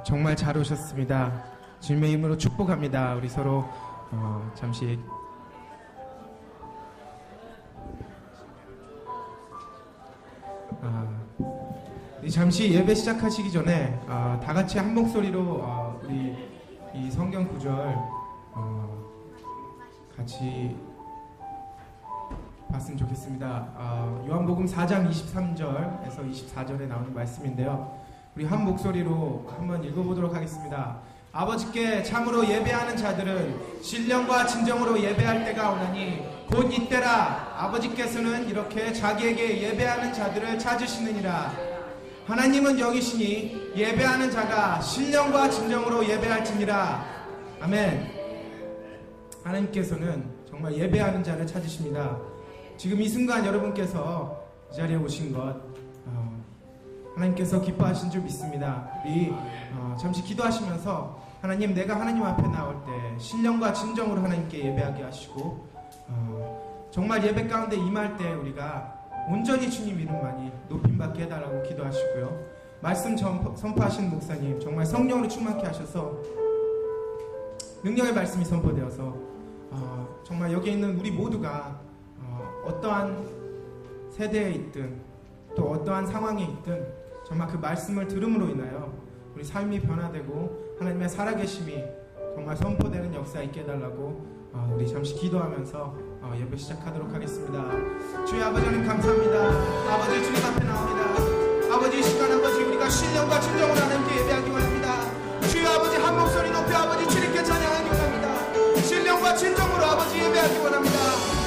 정말 잘 오셨습니다. 주님의 이름으로 축복합니다. 우리 서로 잠시 잠시 예배 시작하시기 전에 다 같이 한 목소리로 우리 이 성경 구절 같이 봤으면 좋겠습니다. 요한복음 4장 23절에서 24절에 나오는 말씀인데요. 우리 한 목소리로 한번 읽어보도록 하겠습니다. 아버지께 참으로 예배하는 자들은 신령과 진정으로 예배할 때가 오나니 곧 이때라. 아버지께서는 이렇게 자기에게 예배하는 자들을 찾으시느니라. 하나님은 여기시니 예배하는 자가 신령과 진정으로 예배할지니라. 아멘. 하나님께서는 정말 예배하는 자를 찾으십니다. 지금 이 순간 여러분께서 이 자리에 오신 것 하나님께서 기뻐하신 줄 믿습니다. 우리 잠시 기도하시면서 하나님, 내가 하나님 앞에 나올 때 신령과 진정으로 하나님께 예배하게 하시고 정말 예배 가운데 임할 때 우리가 온전히 주님 이름만이 높임받게 해달라고 기도하시고요. 말씀 선포하신 목사님 정말 성령으로 충만케 하셔서 능력의 말씀이 선포되어서 정말 여기 있는 우리 모두가 어떠한 세대에 있든 또 어떠한 상황에 있든 정말 그 말씀을 들음으로 인하여 우리 삶이 변화되고 하나님의 살아계심이 정말 선포되는 역사 있게 해달라고 우리 잠시 기도하면서 예배 시작하도록 하겠습니다. 주의 아버지 하나님 감사합니다. 아버지 주님 앞에 나옵니다. 아버지 이 시간 아버지 우리가 신령과 진정으로 하나님께 예배하기 원합니다. 주의 아버지 한 목소리 높여 아버지 주님께 찬양하기 원합니다. 신령과 진정으로 아버지 예배하기 원합니다.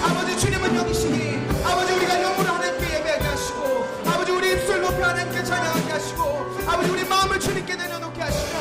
아버지 주님은 여기시니 아버지 우리가 영으로 하나님께 예배하게 하시고 아버지 우리 입술 높여 하나님께 찬양하게 하시고 아버지 우리 마음을 주님께 내려놓게 하시며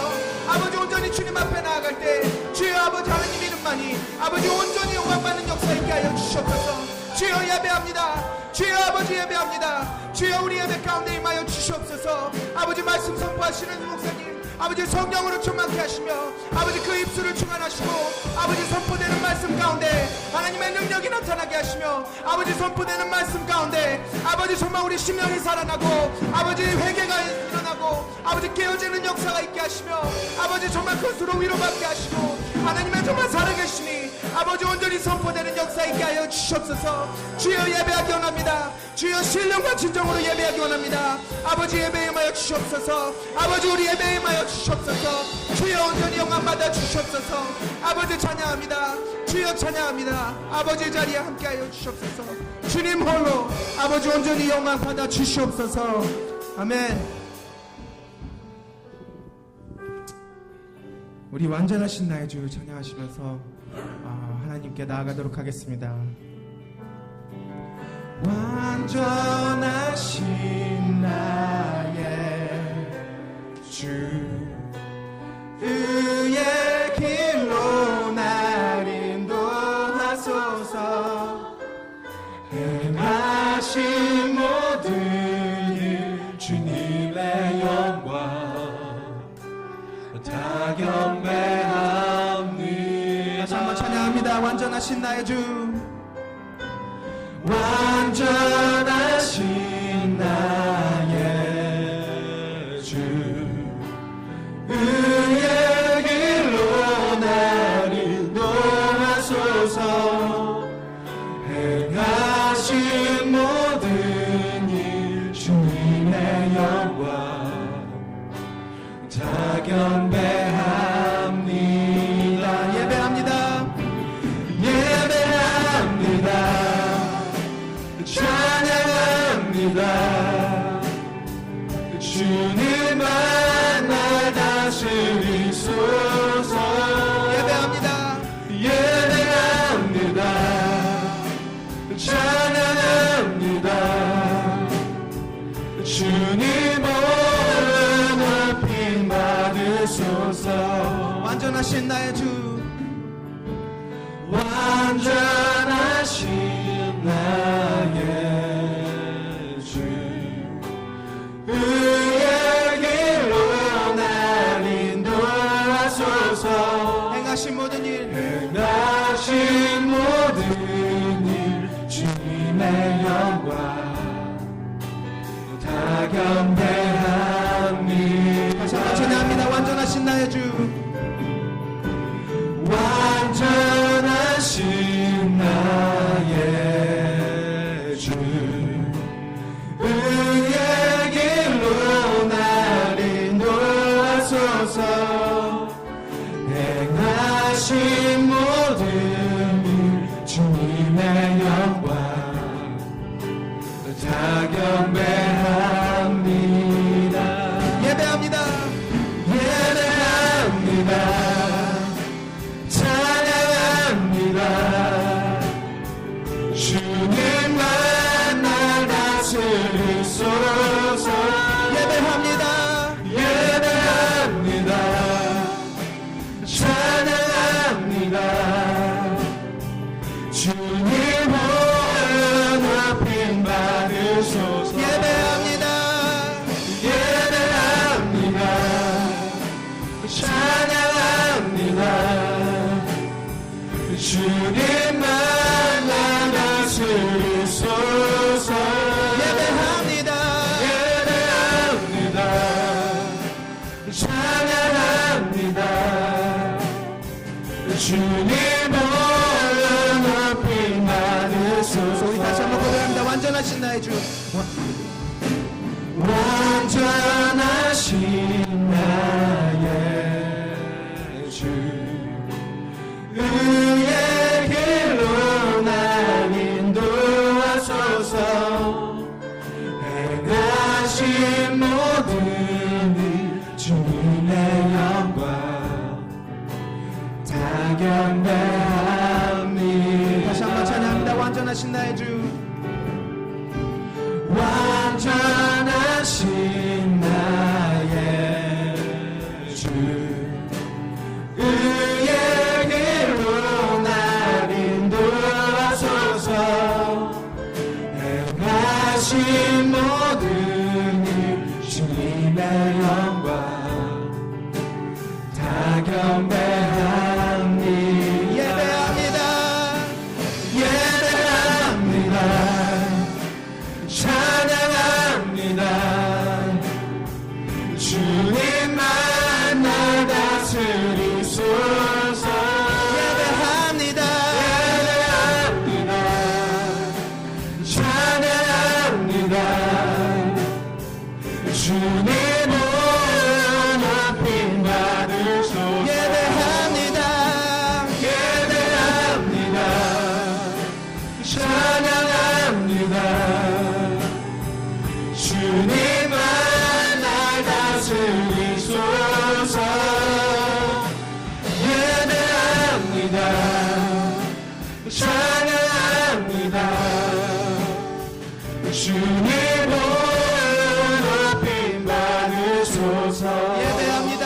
아버지 온전히 주님 앞에 나아갈 때 주여 아버지 하나님 이름만이 아버지 온전히 영광받는 역사 있게 하여 주시옵소서. 주여 예배합니다. 주여 아버지 예배합니다. 주여 우리 예배 가운데 임하여 주시옵소서. 아버지 말씀 선포하시는 목사님 아버지 성령으로 충만케 하시며 아버지 그 입술을 충만하시고 아버지 선포되는 말씀 가운데 하나님의 능력이 나타나게 하시며 아버지 선포되는 말씀 가운데 아버지 정말 우리 심령이 살아나고 아버지 회개가 일어나고 아버지 깨어지는 역사가 있게 하시며 아버지 정말 그것으로 위로받게 하시고 하나님의 정말 살아계시니 아버지 온전히 선포되는 역사 있게 하여 주시옵소서. 주여 예배하기 원합니다. 주여 신령과 진정으로 예배하기 원합니다. 아버지 예배에 임하여 주시옵소서. 아버지 우리 예배에 임하여 주시옵소서. 주여 온전히 영광 받아 주시옵소서. 아버지 찬양합니다. 주여 찬양합니다. 아버지 자리에 함께하여 주시옵소서. 주님 홀로 아버지 온전히 영광 받아 주시옵소서. 아멘. 우리 완전하신 나의 주 찬양하시면서 하나님께 나아가도록 하겠습니다. 완전하신 나의 주 의의 길로 날 인도하소서. 행하신 모든 일 주님의 영광 다 경배합니다. 다시 한번 찬양합니다. 완전하신 나의 주 완전하신 나의 주 의의 길로 날 인도하소서. 행하신 모든 일 주님의 영광 다 경배합니다. 예배합니다. 예배합니다. 찬양합니다. 주님만 날 다스리소서. 예배합니다. 예배합니다. 찬양합니다. 주님 홀로 높임 받으소서. 완전하신 나의 주 완전하신 나의 주 의의 길로 날 인도하소서. 행하신 모든 일 행하신 모든 일 주님의 영광 다 경배합니다. 다시 한번 찬양합니다. 완전하신 주님만 나 다스리소서. 예배합니다. 예배합니다. 찬양합니다. 주님 홀로 높이 받으소서. 우리 다시 한번 고백합니다. 완전하신 나의 주. 완전하신 나의 주, 의의 길로 날 인도하소서. 행하신 모든 일 주님의 영광 다 경배합니다. 다시 한번 찬양합니다. 완전하신 나의 주. 완전하신 나의 주, 의의 길로 날 인도하소서. 행하신 모든 일 주님의 영광 다 경배합니다. 예배합니다. 예배합니다. 찬양합니다. 주님만 나 다스리소서. 예배합니다. 예배합니다. 찬양합니다. 주님 홀로 높임 받으소서. 예배합니다. 예배합니다. 찬양합니다. 주님만 날 다스리소서. 예배합니다. 찬양합니다. 주님 홀로 높임 받으소서. 예배합니다.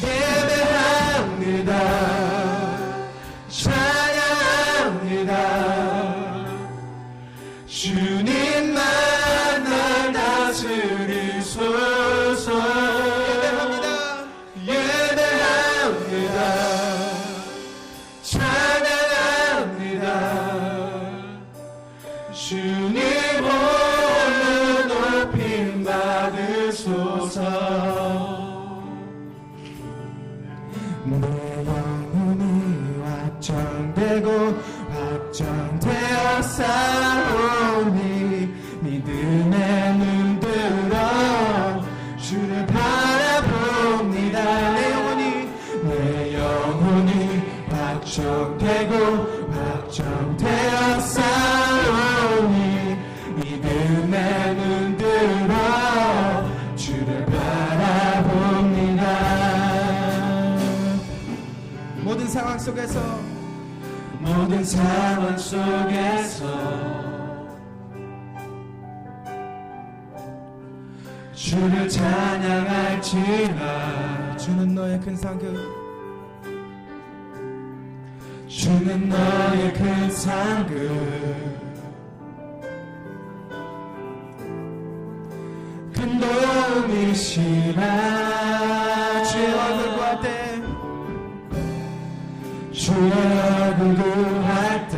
예배합니다. 찬양합니다. 주님만 날 다스리소서. 예배합니다. 예배합니다. 찬양합니다. 주님 홀로 높임 받으소서. 내 영혼이 확정되고 확정되어 싸우니 믿음의 눈들어 주를 바라봅니다. 내 영혼이 확정되고 확정되어 싸우니 믿음의 눈들어 주를 바라봅니다. 모든 상황 속에서 모든 상황 속에서 주를 찬양할지라. 주는 너의 큰 상급, 주는 너의 큰 상급, 큰 도움이시라. 주의 얼굴 구할 때, 주의 얼굴 구할 때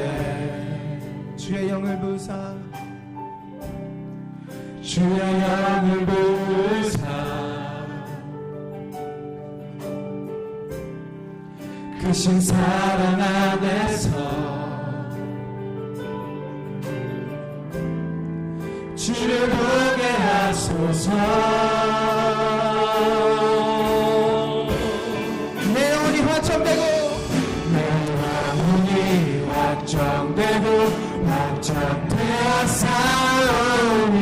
주의 영을 부사 주의 영을 부사 크신 사랑 안에서 주를 보게 하소서. 내 영혼이 확정되고 내 영혼이 확정되고 확정되어 싸우니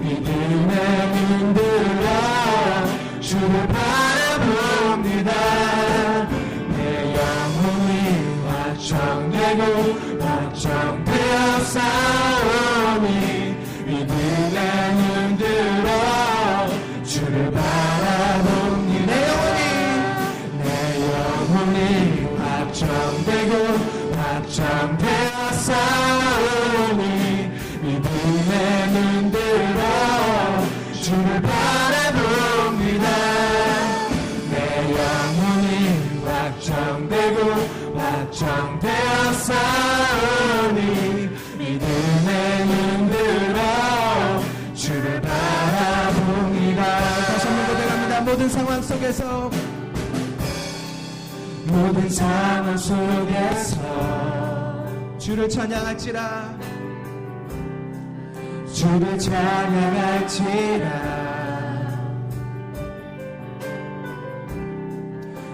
믿음의 눈들어 주를 바라봅니다. 내 영혼이 확정되고 확정되어 싸우니 믿음의 눈들어 주를 바라봅니다. 내 영혼이 확정되고 확정되어 싸우니 믿음의 눈들어 주를 바라봅니다. 내 영혼이 확정되고 확정되었사오니 믿음의 눈들어 주를 바라봅니다. 다시 한번 고백합니다. 모든 상황 속에서 모든 상황 속에서 주를 찬양할지라 주를 찬양할지라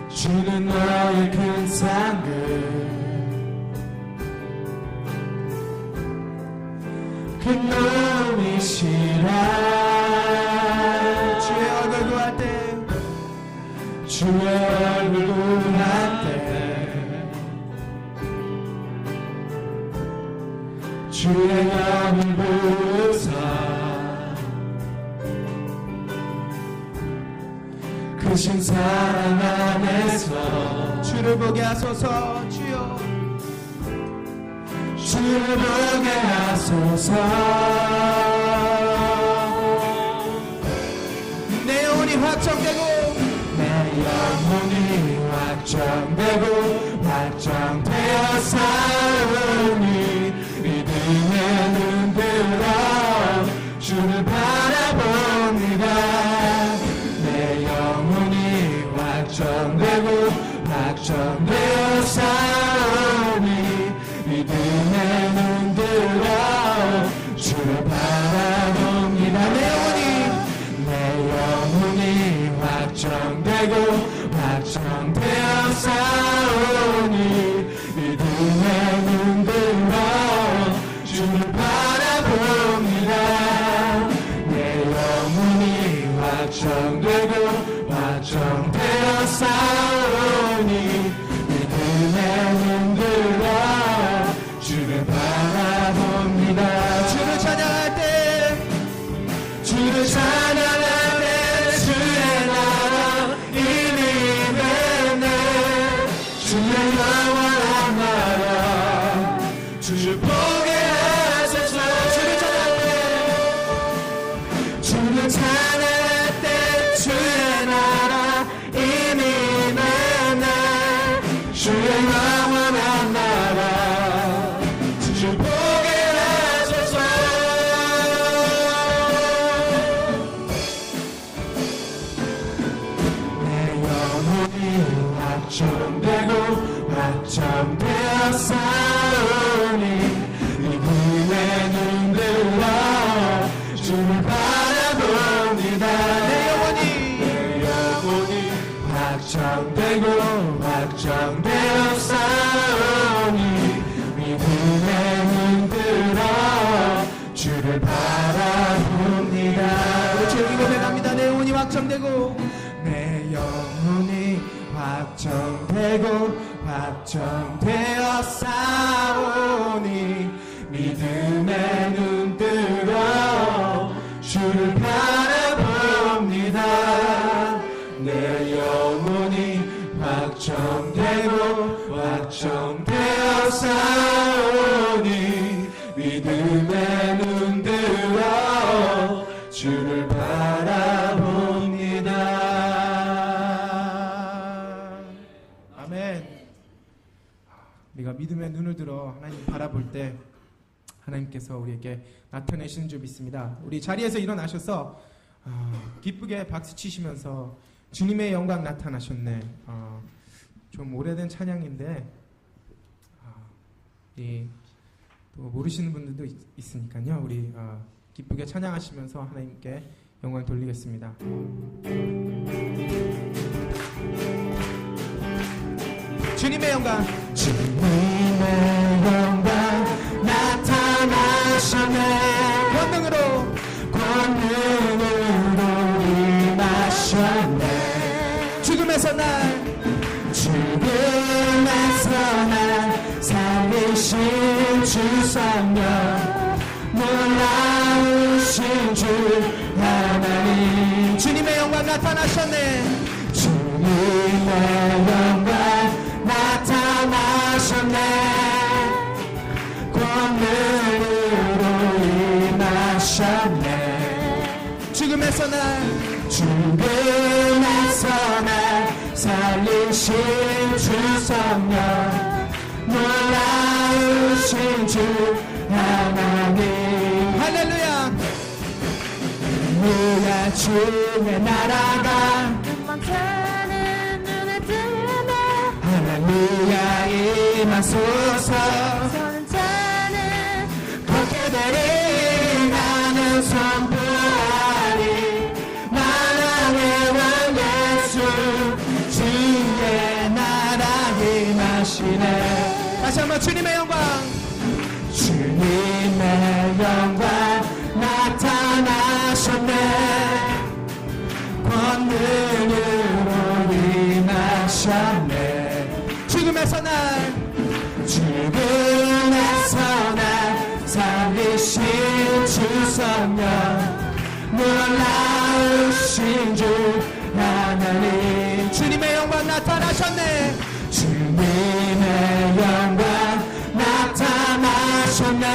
주는 너의 큰 상급 큰 놈이시라 주의 얼굴 구할 때 주의 얼굴 구할 때 주의 영을 부으사 크신 사랑 안에서 주를 보게 하소서. 주여 주를 보게 하소서. 내 영혼이 확정되고 내 영혼이 확정되고 확정되었사오니 믿음의 눈들어 주를 바라봅니다. 내 영혼이 확정되고 확정되었사오니 믿음의 눈들어 주를 바라봅니다. 내 영혼이 확정되고 확정되었사오니 믿음의 눈들어 주를 바라봅니다. 내 영혼이 확정되고 확정되었사오니 믿음의 눈들어 주를 바라봅니다. 주를 찬양할 때 주를 찬양할 때 주의 나라 이미 됐네. 주의 영원한 나라 주를 보게 하소서. 주를 찬양할 때 주의 나라 이미 됐네. 주의 영원한 나라 주를 보게 하소서. 내 영혼이 확정되고 확정되었사오니 믿음의 눈들어 주를 바라봅니다. 내 영혼이 확정되고 확정되었사오니 믿음의 눈들어 주를 바라봅니다. 주의 고백합니다. 내 영혼이 확정되고 내 영혼이 확정되고 확정되었사오니 믿음의 눈들어 주를 바라봅니다. 내 영혼이 확정되고 확정되었사오니 믿음의 눈들어 주를 바라봅니다. 아멘. 우리가 믿음의 눈을 들어 하나님 바라볼 때 하나님께서 우리에게 나타내시는 줄 믿습니다. 우리 자리에서 일어나셔서 기쁘게 박수 치시면서 주님의 영광 나타나셨네. 좀 오래된 찬양인데 또 모르시는 분들도 있으니까요. 우리 기쁘게 찬양하시면서 하나님께 영광 돌리겠습니다. 주님의 영광, 주님의 영광 나타나셨네. 권능으로 임하셨네. 죽음에서 날 살리신 주 성령 놀라우신 주 하나님. 주님의 영광 나타나셨네. 주님의 영광 나타나셨네. 권능으로 임하셨네. 죽음에서 날 살리신 주 성령 놀라우신 주 하나님 할렐루야. 할렐루야 주의 나라가 만찬은 눈을 뜨네 할렐루야 임하소서 저는 자는 걷게 되리 나는 선포하리 나라의 왕 예수 주의 나라에 마시네 다시 한번 주님의 영광. 주님의 영광 나타나셨네 권능으로 임하셨네 죽음에서 날 죽음에서 날 살리신 주 성령 놀라우신 주 하나님 주님의 영광 나타나셨네. 주님의 영광 나타나셨네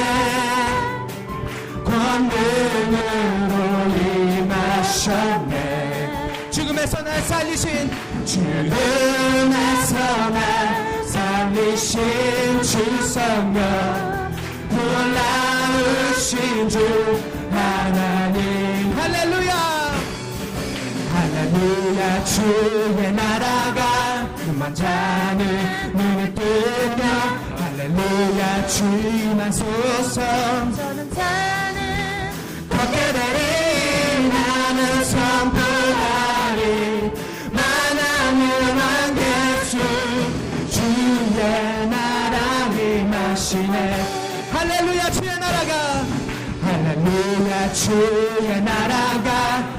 권능으로 임하셨네 죽음에서 날 살리신 죽음에서 날 살리신 주 성령 놀라우신 주 하나님 할렐루야. 할렐루야 주의 나라가 그만 자는 눈을 뜨며 할렐루야 주 임하소서 저는 자는 걷게 되리 나는 선포하리 만왕의 왕 예수 주의 나라에 마시네 할렐루야. 주의 나라가 할렐루야 주의 나라가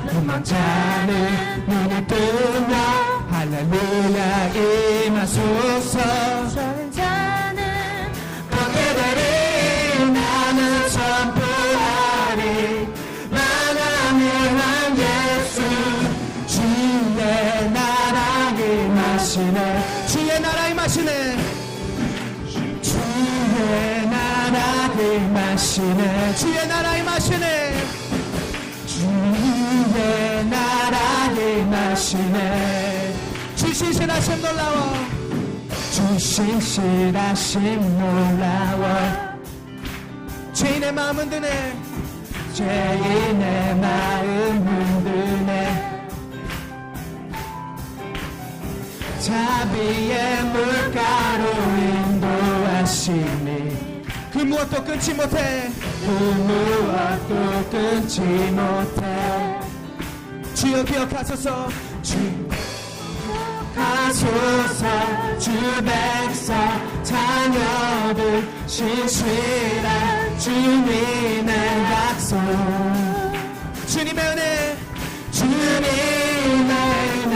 그만 자는 눈을 뜨며 할렐루야 임하소서 저는 자는 걷게 되리 나는 선포하리 만왕의 왕 예수 주의 나라에 마시네 주의 나라의 마시네. 주의 나라에 마시네 주의 나라의 마시네. 주의 나라에 마시네 주 신실하심 놀라워. 주 신실하심 놀라워 죄인의 마음은 드네. 죄인의 마음은 드네 자비의 물가로 인도하시니 그 무엇도 끊지 못해. 그 무엇도 끊지 못해 주여 기억하소서. 가소서 주 백성 자녀들 신실한 주님의 약속 주님의 은혜. 주님의 은혜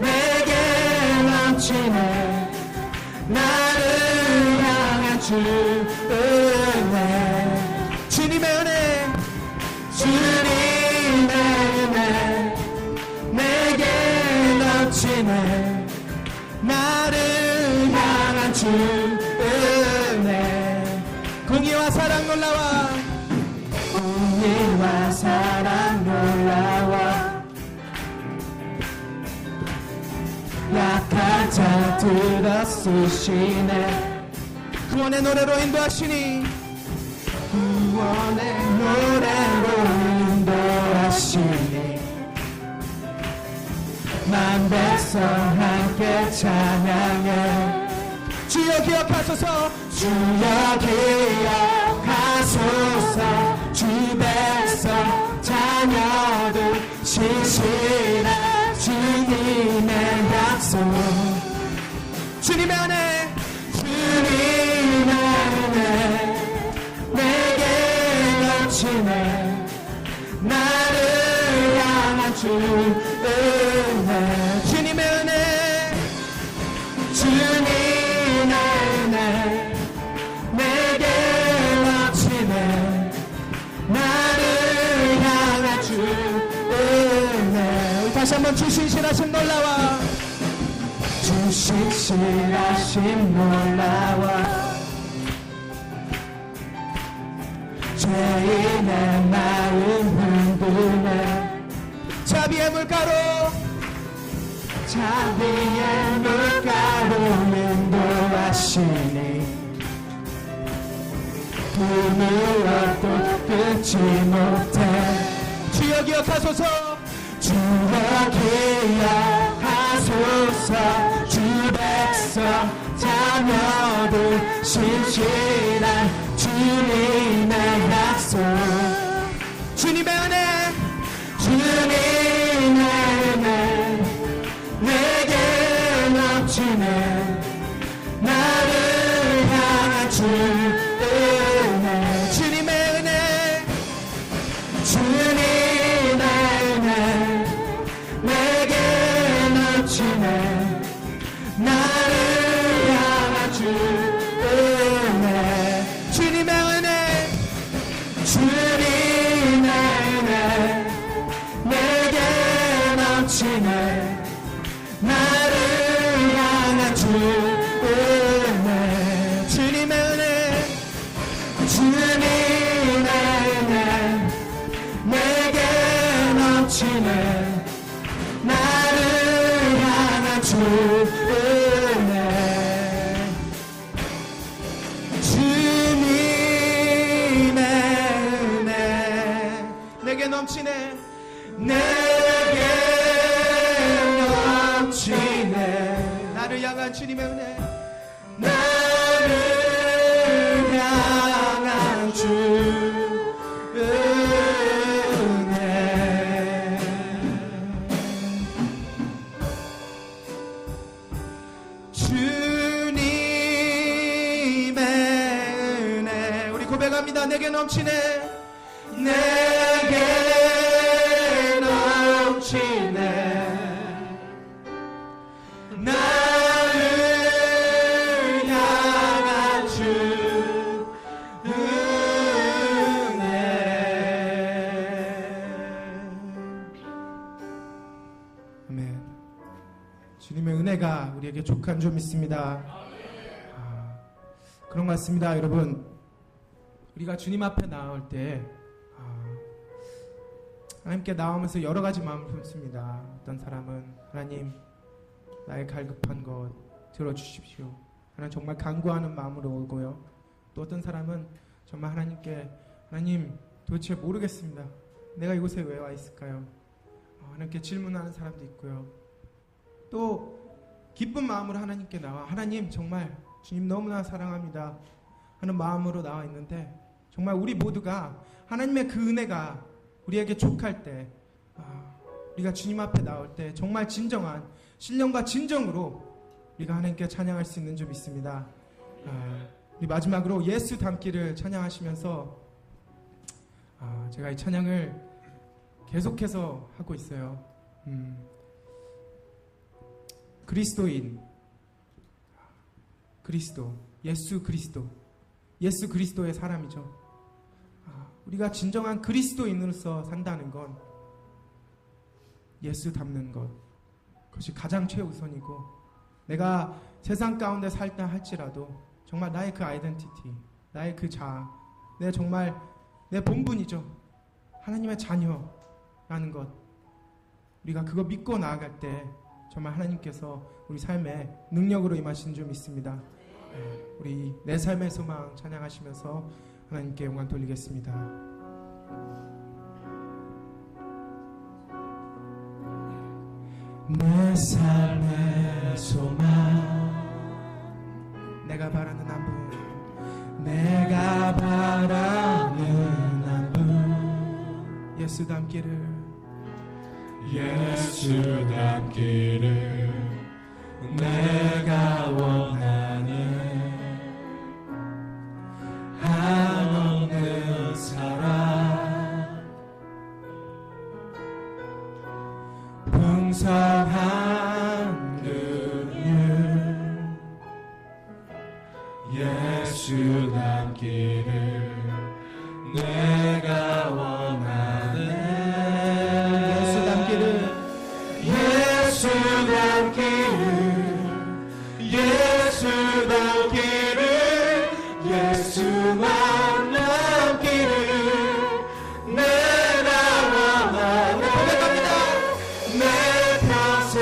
내게 넘치네 나를 향한 주 은혜 주님의 은혜. 주님의 은혜 내게 넘치네 나를 향한 주 은혜 공의와 사랑 놀라워. 공의와 사랑 놀라워 약한 자 들어쓰시네 구원의 노래로 인도하시니 구원의 노래로 인도하시니 만 백성 함께 찬양해 주여 기억하소서. 주여 기억하소서 주 백성 자녀들 신실한 주님의 약속 주님의 은혜. 주님의 은혜 내게 넘치네 나를 향한 주 은혜 주님의 은혜. 주님의 은혜 내게 넘치네 나를 향한 주 은혜 우리 다시 한번 주 신실하심 놀라워. 주 신실하심 놀라워 죄인의 마음 흔드네 자비의 물가로. 자비의 물가로 인도하시네 하시니 꿈을 얻도 끊지 못해 주여 기억하소서. 주여 기억하소서. 주 백성 자녀들 신실한 주님의 약속. 주님의 은혜, 주님의 은혜 내게 넘치네. 나를 향한 주 은혜. 주님의 은혜, 주님의 은혜 내게 넘치네. 나를 향한 주 은혜. 주님의 은혜, 주님의 은혜 내게 넘치네. 나를 향한 주 은혜. 주님의 은혜, 주님의 은혜 내게 넘치네. 나를 향한 주 은혜. 주님의 은혜 내게 넘치네. 내게 넘치네. 나를 향한 주님의 은혜, 나를 향한 주 은혜. 주님의 은혜 우리 고백합니다. 내게 넘치네. 내게 넘치네. 나를 향한 주 은혜. 아멘. 주님의 은혜가 우리에게 족한 줄 믿습니다. 그런 것 같습니다. 여러분, 우리가 주님 앞에 나올 때 하나님께 나오면서 여러 가지 마음을 품습니다. 어떤 사람은 하나님 나의 갈급한 것 들어주십시오. 하나님 정말 간구하는 마음으로 오고요. 또 어떤 사람은 정말 하나님께 하나님 도대체 모르겠습니다. 내가 이곳에 왜 와 있을까요? 하나님께 질문하는 사람도 있고요. 또 기쁜 마음으로 하나님께 나와 하나님 정말 주님 너무나 사랑합니다 하는 마음으로 나와 있는데 정말 우리 모두가 하나님의 그 은혜가 우리에게 족할 때 우리가 주님 앞에 나올 때 정말 진정한 신령과 진정으로 우리가 하나님께 찬양할 수 있는 줄 믿습니다. 우리 마지막으로 예수 닮기를 찬양하시면서 제가 이 찬양을 계속해서 하고 있어요. 그리스도인, 그리스도, 예수 그리스도, 예수 그리스도의 사람이죠. 우리가 진정한 그리스도인으로서 산다는 건 예수 닮는 것, 그것이 가장 최우선이고, 내가 세상 가운데 살다 할지라도 정말 나의 그 아이덴티티, 나의 그 자아, 내 정말 내 본분이죠. 하나님의 자녀라는 것, 우리가 그거 믿고 나아갈 때 정말 하나님께서 우리 삶에 능력으로 임하신 줄 믿습니다. 우리 내 삶의 소망 찬양하시면서 하나님께 영광 돌리겠습니다. 내 삶의 소망, 내가 바라는 한 분, 내가 바라는 한 분, 예수 닮기를, 예수 닮기를 내가 원하는 한없는 사랑, 풍성한 긍휼, 예수 닮기를 내가 원하는 예수 닮기를, 예수 닮기를, 예수 닮기를, 예수만 남기를 내가 원하네. 내 평생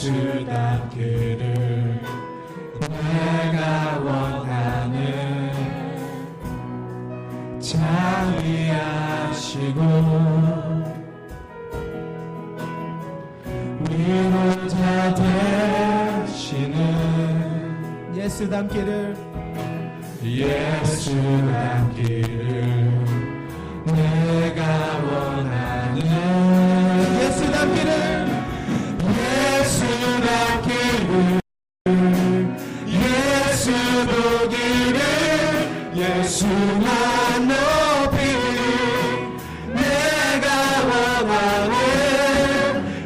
예수 닮기를 내가 원하는 자비하시고 위로자 되시는 예수 닮기를 예수 닮기를 내가 원하는 예수 닮기를 예수 닮기를 예수 보기를 예수만 높이 내가 원하는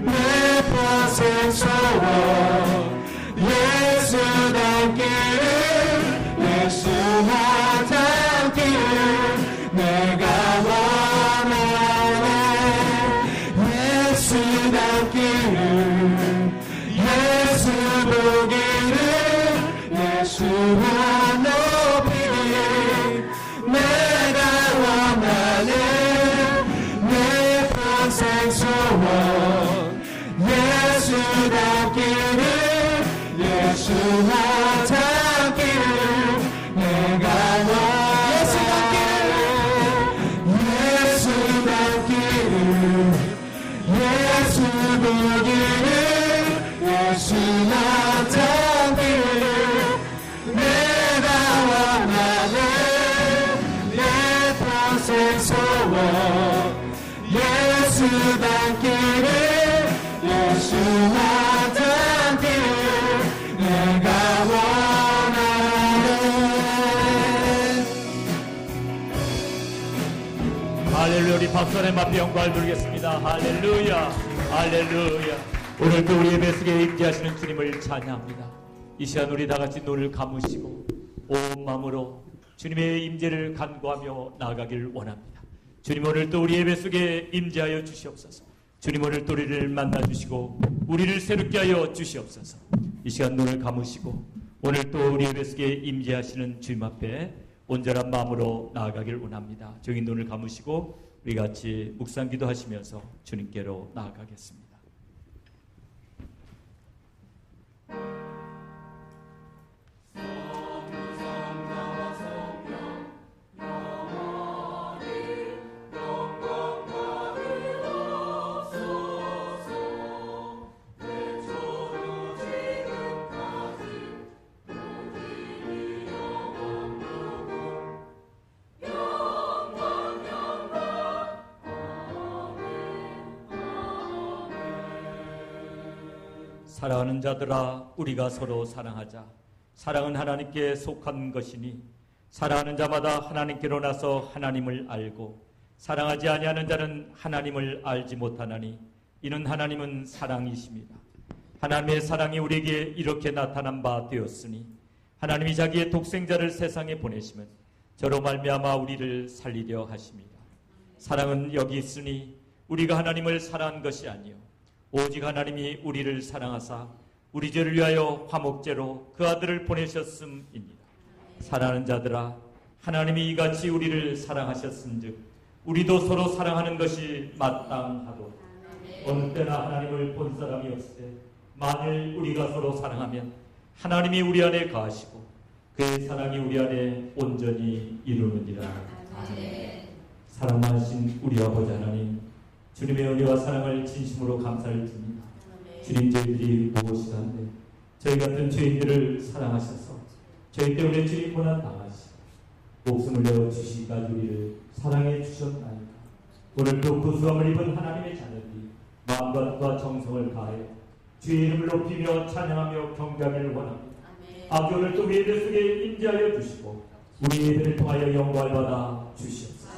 내 평생 소원 예수 닮기를 예수만 닮기를 내가 원하네 예수 닮기를 예수 보기를 예수만 높이기를 내가 원하네 내 평생 소원 예수 닮기를 예수만 닮기를 내가 원하네 예수 닮기를 예수 보기를 예수만 닮기를 내가 원하네 내 평생 소원 예수 닮기를 예수만 닮기를 내가 원하네. 할렐루야. 우리 박수 안에 맞게 영광을 드리겠습니다. 할렐루야. 할렐루야. 오늘도 우리 예배 속에 임재하시는 주님을 찬양합니다. 이 시간 우리 다 같이 눈을 감으시고 온 마음으로 주님의 임재를 간구하며 나아가기를 원합니다. 주님 오늘도 우리 예배 속에 임재하여 주시옵소서. 주님 오늘도 우리를 만나주시고 우리를 새롭게 하여 주시옵소서. 이 시간 눈을 감으시고 오늘도 우리 예배 속에 임재하시는 주님 앞에 온전한 마음으로 나아가길 원합니다. 조용히 눈을 감으시고 우리 같이 묵상 기도하시면서 주님께로 나아가겠습니다. 사랑하는 자들아, 우리가 서로 사랑하자. 사랑은 하나님께 속한 것이니 사랑하는 자마다 하나님께로 나서 하나님을 알고 사랑하지 아니하는 자는 하나님을 알지 못하나니 이는 하나님은 사랑이십니다. 하나님의 사랑이 우리에게 이렇게 나타난 바 되었으니 하나님이 자기의 독생자를 세상에 보내시면 저로 말미암아 우리를 살리려 하십니다. 사랑은 여기 있으니 우리가 하나님을 사랑한 것이 아니요 오직 하나님이 우리를 사랑하사 우리 죄를 위하여 화목제로 그 아들을 보내셨음입니다. 사랑하는 자들아, 하나님이 이같이 우리를 사랑하셨은즉 우리도 서로 사랑하는 것이 마땅하도다. 어느 때나 하나님을 본 사람이 없을 때 만일 우리가 서로 사랑하면 하나님이 우리 안에 거하시고 그의 사랑이 우리 안에 온전히 이루느니라. 아멘. 사랑하신 우리 아버지 하나님, 주님의 은혜와 사랑을 진심으로 감사를 드립니다. 주님, 저희들이 무엇이간데 저희 같은 죄인들을 사랑하셔서 저희 때문에 주님 고난 당하시고 목숨을 내어 주시기까지 우리를 사랑해 주셨나이까. 오늘도 구수함을 입은 하나님의 자녀들이 마음과 정성을 다해 주의 이름을 높이며 찬양하며 경배하기를 원합니다. 아버지, 오늘도 우리 예배 속에 임재하여 주시고 우리 예배를 통하여 영광을 받아 주시옵소서.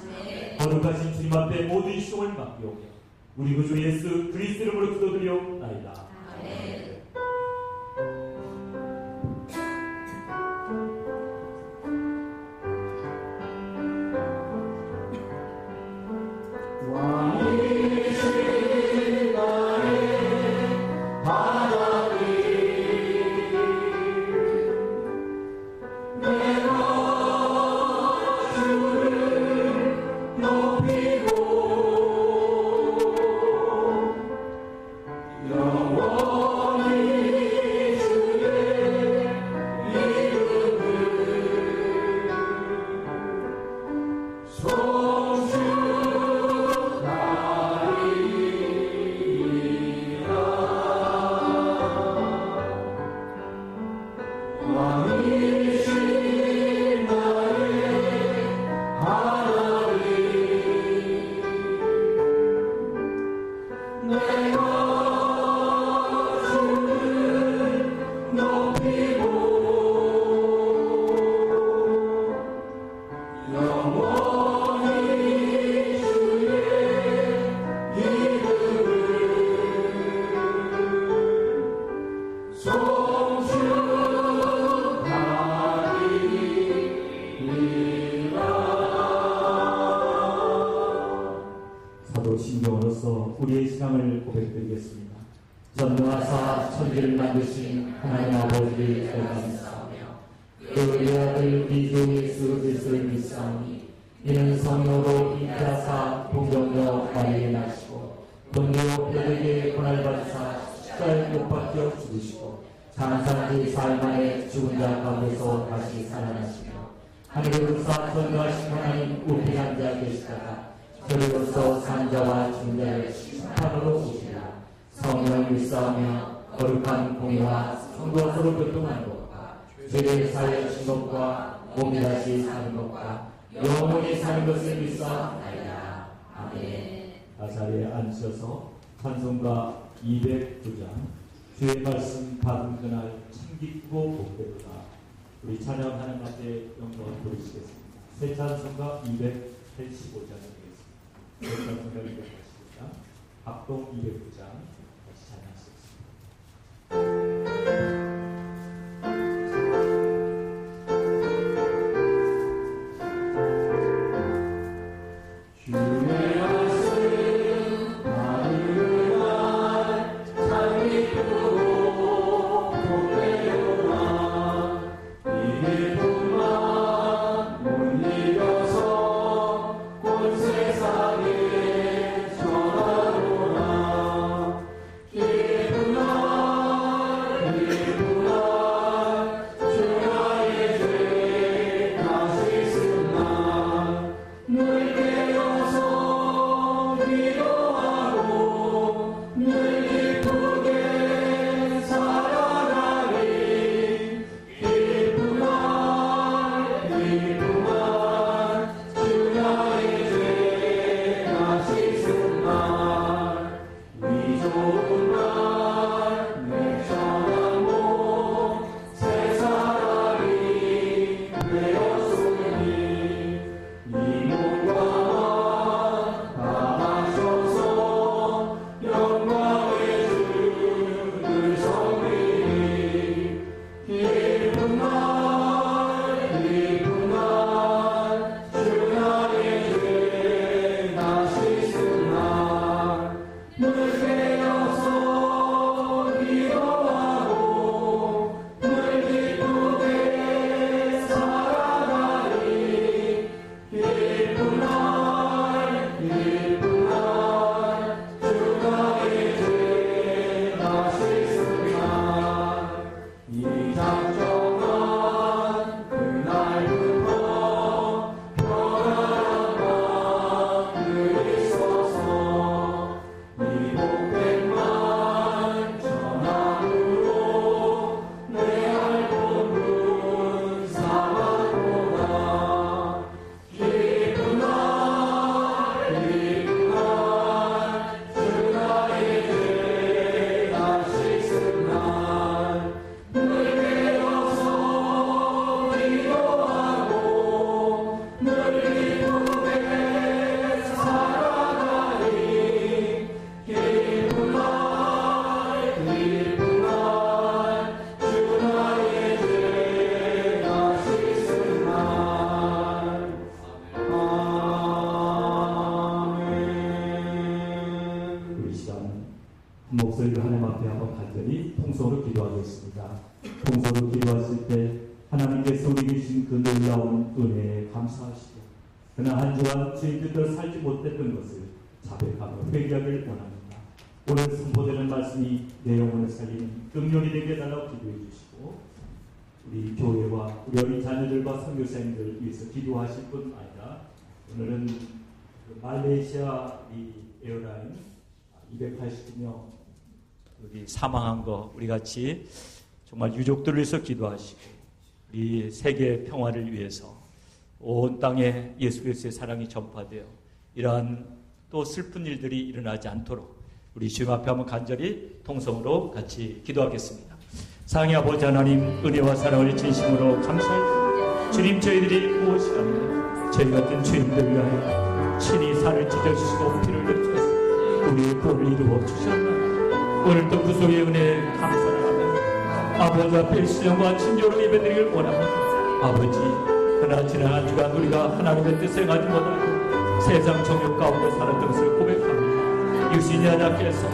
거룩하신 주님 앞에 모든 시종을 맡기오며 우리 구주 예수 그리스도 이름으로 기도드리옵나이다. 아멘. 영원히 고백드리겠습니다. 전능하사 천지를 만드신 하나님 아버지를 내가 믿사오며 그의 아들 비주 예수 그리스도를 믿사오니 이는 성령으로 잉태하사 동정녀 마리아에 나시고 본요 빌라도에게 고난을 받으사 십자가에 못 박혀 죽으시고 장사한 지 사흘 만에 죽은 자 가운데서 다시 살아나시며 하늘에 오르사 전능하신 하나님 우편에 앉아 계시다가 저리로서 산자와 죽은 자를 심판으로 오시리라. 성령을 믿사오며 거룩한 공의와 성도와 서로 교통하는 것과 죄를 사하여 주신 것과 몸이 다시 사는 것과 영원히 사는 것을 믿사옵나이다. 아멘. 자리에 앉으셔서 찬송가 209장 주의 말씀 받은 그날 참 기쁘고 복되도다. 우리 찬양하는 앞에 영광을 부르시겠습니다. 새 찬송가 285장을 드리겠습니다. 새 찬송가 285장 합동 209장 같이 찬양하시겠습니다. 목소리를 하나님 앞에 한번 간절히 통성으로 기도하겠습니다. 통성으로 기도하실 때 하나님께서 우리 주신 그 놀라운 은혜에 감사하시고 그러나 한 주간 주의 뜻대로 살지 못했던 것을 자백하며 회개하기를 원합니다. 오늘 선포되는 말씀이 내 영혼을 살리는 능력이 되게 해달라고 기도해 주시고 우리 교회와 우리 어린 자녀들과 선교사님들을 위해서 기도하실 뿐 아니라 오늘은 말레이시아 이 에어라인 280명 우리 사망한 거 우리 같이 정말 유족들을 위해서 기도하시고 우리 세계 평화를 위해서 온 땅에 예수 그리스도의 사랑이 전파되어 이러한 또 슬픈 일들이 일어나지 않도록 우리 주님 앞에 한번 간절히 통성으로 같이 기도하겠습니다. 사랑의 아버지 하나님 은혜와 사랑을 진심으로 감사합니다. 주님 저희들이 무엇이라면 저희 같은 죄인들을 위하여 친히 살을 찢어주시고 피를 흘려주셔서 우리의 구원을 이루어 주셨나요? 오늘도 구속의 은혜에 감사를 하며 아버지 앞에 신령과 친절을 예배드리길 원합니다. 아버지 그러나 지난 한 주간 우리가 하나님의 뜻을 행하지 못하고 세상 정욕 가운데 살았던 것을 고백합니다. 유신이 하나께서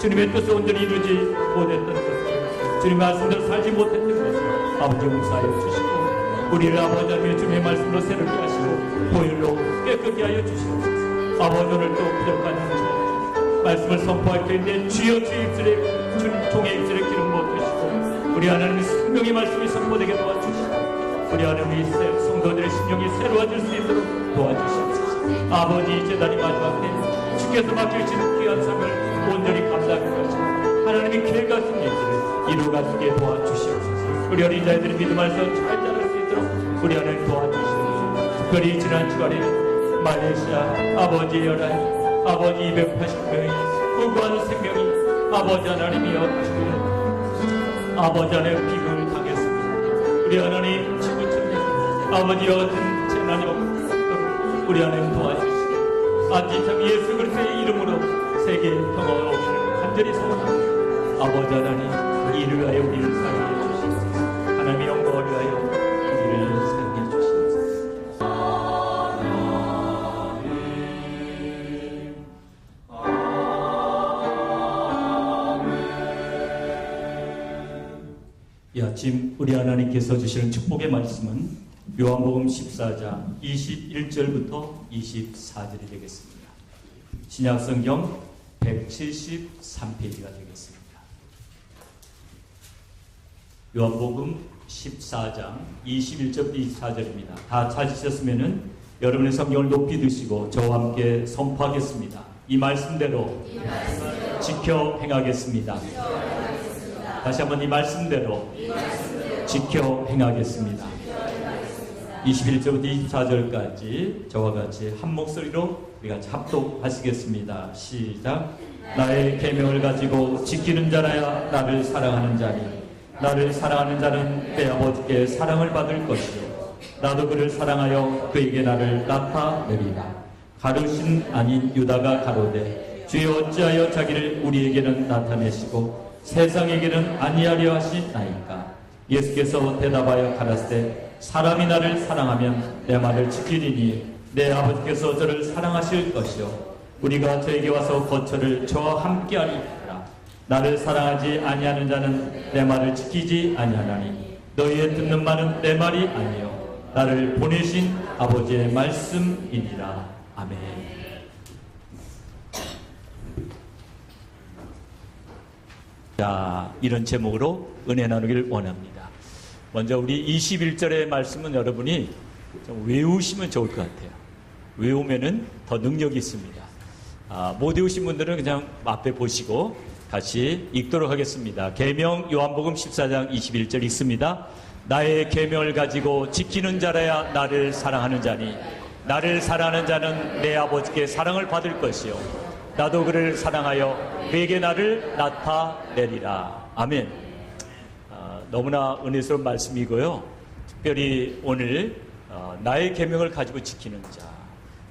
주님의 뜻을 온전히 이루지 못했던 것을, 주님의 말씀대로 살지 못했던 것을 아버지 용서하여 주시고, 우리를 아버지 하나님의 주님의 말씀으로 새롭게 하시고 보혈로 깨끗게 하여 주시옵소서. 아버지 오늘 또 부족한 말씀을 선포할 때인데 주여 주의 입술에 주님 종의 입술에 기름 부어주시고, 우리 하나님의 생명의 말씀이 선포되게 도와주시고, 우리 하나님의 성도들의 심령이 새로워질 수 있도록 도와주시옵소서. 아버지 이제 날이 마지막 때 주께서 맡겨주시는 귀한 삶을 온전히 감당하시고 하나님의 계획 같은 일들을 이루어가게 도와주시옵소서. 우리 어린 자들이 믿음 안에서 잘 자랄 수 있도록 우리 하나님 도와주시옵소서. 특별히 지난 주간에 말레이시아 아버지의 연합 아버지 280명이 무고한 생명이 아버지 하나님이여 주님 아버지 하나님 비극을 당했습니다. 우리 하나님 지구촌에 아버지와 같은 재난이 없도록 우리 하나님 도와주시고, 아직 참 예수 그리스도의 이름으로 세계의 평화가 오기를 간절히 소원합니다. 아버지 하나님 이를 위하여 우리를 사랑해 주시고 하나님의 영광을 위하여 우리를 사랑해 주시옵소서. 이 아침 우리 하나님께서 주시는 축복의 말씀은 요한복음 14장 21절부터 24절이 되겠습니다. 신약성경 173페이지가 되겠습니다. 요한복음 14장 21절부터 24절입니다. 다 찾으셨으면 여러분의 성경을 높이 드시고 저와 함께 선포하겠습니다. 이 말씀대로 지켜 행하겠습니다. 다시 한번 이 말씀대로 지켜 행하겠습니다. 21절부터 24절까지 저와 같이 한 목소리로 우리가 합독하시겠습니다. 시작. 나의 계명을 가지고 지키는 자라야 나를 사랑하는 자니 나를 사랑하는 자는 내 아버지께 사랑을 받을 것이요 나도 그를 사랑하여 그에게 나를 나타내리라. 가룟신 아닌 유다가 가로되 주여 어찌하여 자기를 우리에게는 나타내시고 세상에게는 아니하려 하시나이까. 예수께서 대답하여 가라사대 사람이 나를 사랑하면 내 말을 지키리니 내 아버지께서 저를 사랑하실 것이요 우리가 저에게 와서 거처를 저와 함께하리라. 나를 사랑하지 아니하는 자는 내 말을 지키지 아니하나니 너희의 듣는 말은 내 말이 아니요 나를 보내신 아버지의 말씀이니라. 아멘. 자, 이런 제목으로 은혜 나누기를 원합니다. 먼저 우리 21절의 말씀은 여러분이 좀 외우시면 좋을 것 같아요. 외우면은 더 능력이 있습니다. 못 외우신 분들은 그냥 앞에 보시고 같이 읽도록 하겠습니다. 계명 요한복음 14장 21절 읽습니다. 나의 계명을 가지고 지키는 자라야 나를 사랑하는 자니 나를 사랑하는 자는 내 아버지께 사랑을 받을 것이요 나도 그를 사랑하여 그에게 나를 나타내리라. 아멘. 너무나 은혜스러운 말씀이고요. 특별히 오늘 나의 계명을 가지고 지키는 자,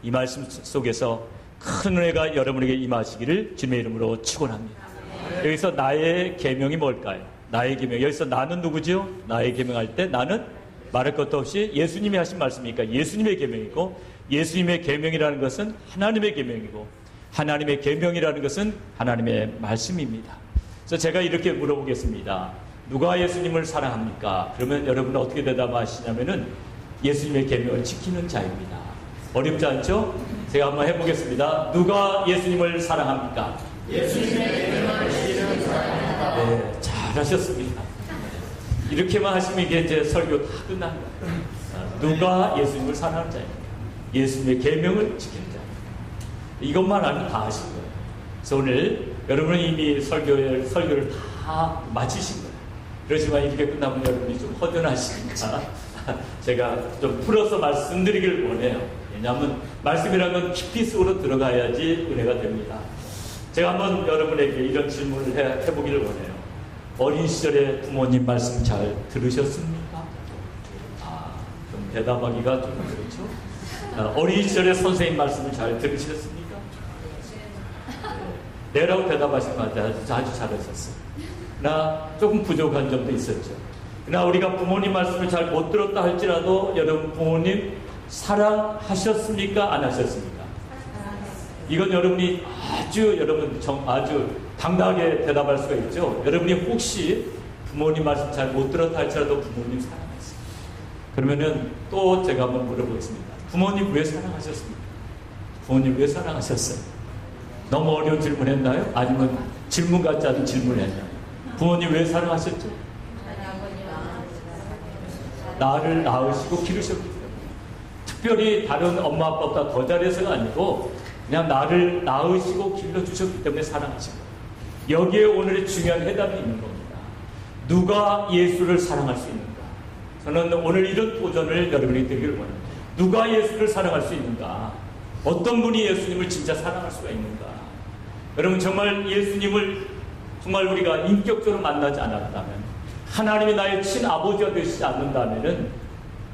이 말씀 속에서 큰 은혜가 여러분에게 임하시기를 주님의 이름으로 축원합니다. 여기서 나의 계명이 뭘까요? 나의 계명. 여기서 나는 누구죠? 나의 계명할 때 나는 말할 것도 없이 예수님이 하신 말씀이니까 예수님의 계명이고, 예수님의 계명이라는 것은 하나님의 계명이고, 하나님의 계명이라는 것은 하나님의 말씀입니다. 그래서 제가 이렇게 물어보겠습니다. 누가 예수님을 사랑합니까? 그러면 여러분은 어떻게 대답하시냐면은 예수님의 계명을 지키는 자입니다. 어렵지 않죠? 제가 한번 해보겠습니다. 누가 예수님을 사랑합니까? 예수님의 계명을 지키는 자입니다. 네, 잘하셨습니다. 이렇게만 하시면 이게 이제 설교 다 끝난 거예요. 누가 예수님을 사랑하는 자입니까? 예수님의 계명을 지키는 자. 이것만 알면 다 아신 거예요. 그래서 오늘 여러분은 이미 설교를 다 마치신 거예요. 그렇지만 이렇게 끝나면 여러분이 좀 허전하시니까 제가 좀 풀어서 말씀드리길 원해요. 왜냐하면 말씀이라는 건 깊이 속으로 들어가야지 은혜가 됩니다. 제가 한번 여러분에게 이런 질문을 해보기를 원해요. 어린 시절에 부모님 말씀 잘 들으셨습니까? 좀 대답하기가 좀 그렇죠? 어린 시절에 선생님 말씀을 잘 들으셨습니까? 네라고 대답하신 것 같아요. 아주 잘하셨어요. 나 조금 부족한 점도 있었죠. 그러나 우리가 부모님 말씀을 잘 못 들었다 할지라도 여러분 부모님 사랑하셨습니까? 안 하셨습니까? 이건 여러분이 아주 당당하게 대답할 수가 있죠. 여러분이 혹시 부모님 말씀 잘 못 들었다 할지라도 부모님 사랑하세요. 그러면은 또 제가 한번 물어보겠습니다. 부모님 왜 사랑하셨습니까? 부모님 왜 사랑하셨어요? 너무 어려운 질문 했나요? 아니면 질문 같지 않은 질문을 했나요? 부모님 왜 사랑하셨죠? 나를 낳으시고 기르셨기 때문에. 특별히 다른 엄마 아빠보다 더 잘해서가 아니고 그냥 나를 낳으시고 길러주셨기 때문에 사랑하신 거예요. 여기에 오늘의 중요한 해답이 있는 겁니다. 누가 예수를 사랑할 수 있는가? 저는 오늘 이런 도전을 여러분이 되기를 원합니다. 누가 예수를 사랑할 수 있는가? 어떤 분이 예수님을 진짜 사랑할 수가 있는가? 여러분 정말 예수님을 정말 우리가 인격적으로 만나지 않았다면, 하나님이 나의 친아버지가 되시지 않는다면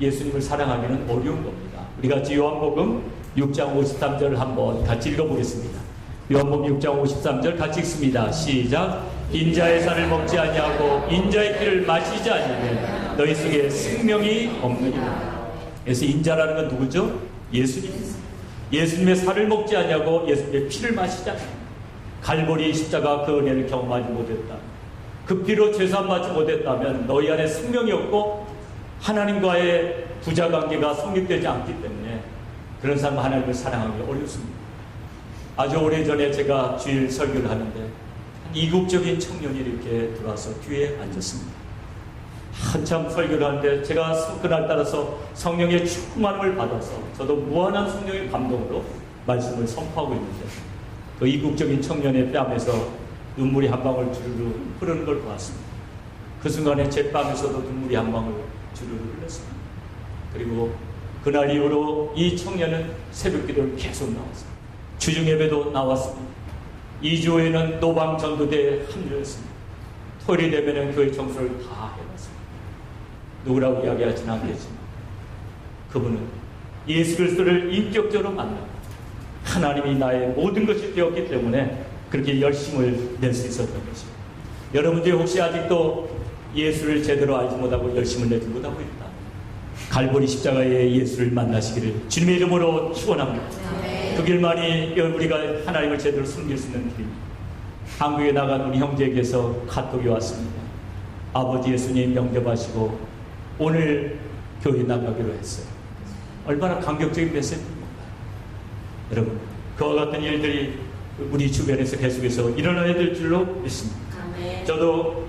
예수님을 사랑하기는 어려운 겁니다. 우리 같이 요한복음 6장 53절을 한번 같이 읽어보겠습니다. 요한복음 6장 53절 같이 읽습니다. 시작. 인자의 살을 먹지 아니하고 인자의 피를 마시지 아니하면 너희 속에 생명이 없느니라. 그래서 인자라는 건 누구죠? 예수님입니다. 예수님의 살을 먹지 아니하고 예수님의 피를 마시지 않습니다. 갈보리 십자가 그 은혜를 경험하지 못했다. 그 피로 죄사함받지 못했다면 너희 안에 생명이 없고 하나님과의 부자관계가 성립되지 않기 때문에 그런 사람은 하나님을 사랑하기 어렵습니다. 아주 오래전에 제가 주일 설교를 하는데 한 이국적인 청년이 이렇게 들어와서 뒤에 앉았습니다. 한참 설교를 하는데 제가 그날따라서 성령의 충만함을 받아서 저도 무한한 성령의 감동으로 말씀을 선포하고 있는데 그 이국적인 청년의 뺨에서 눈물이 한 방울 주르르 흐르는 걸 보았습니다. 그 순간에 제 뺨에서도 눈물이 한 방울 주르르 흘렀습니다. 그리고 그날 이후로 이 청년은 새벽 기도를 계속 나왔습니다. 주중 예배도 나왔습니다. 2주 후에는 노방 전도대에 합류했습니다. 토요일이 되면은 교회 청소를 다 해봤습니다. 누구라고 이야기하지는 않겠지만 그분은 예수 그리스도를 인격적으로 만나고 하나님이 나의 모든 것이 되었기 때문에 그렇게 열심을 낼 수 있었던 것입니다. 여러분들이 혹시 아직도 예수를 제대로 알지 못하고 열심을 내지 못하고 있다. 갈보리 십자가의 예수를 만나시기를 주님의 이름으로 축원합니다. 그 길만이 우리가 하나님을 제대로 섬길 수 있는 길입니다. 한국에 나간 우리 형제에게서 카톡이 왔습니다. 아버지 예수님 영접하시고 오늘 교회 나가기로 했어요. 얼마나 감격적인 메시지입니까? 여러분, 그와 같은 일들이 우리 주변에서 계속해서 일어나야 될 줄로 믿습니다. 저도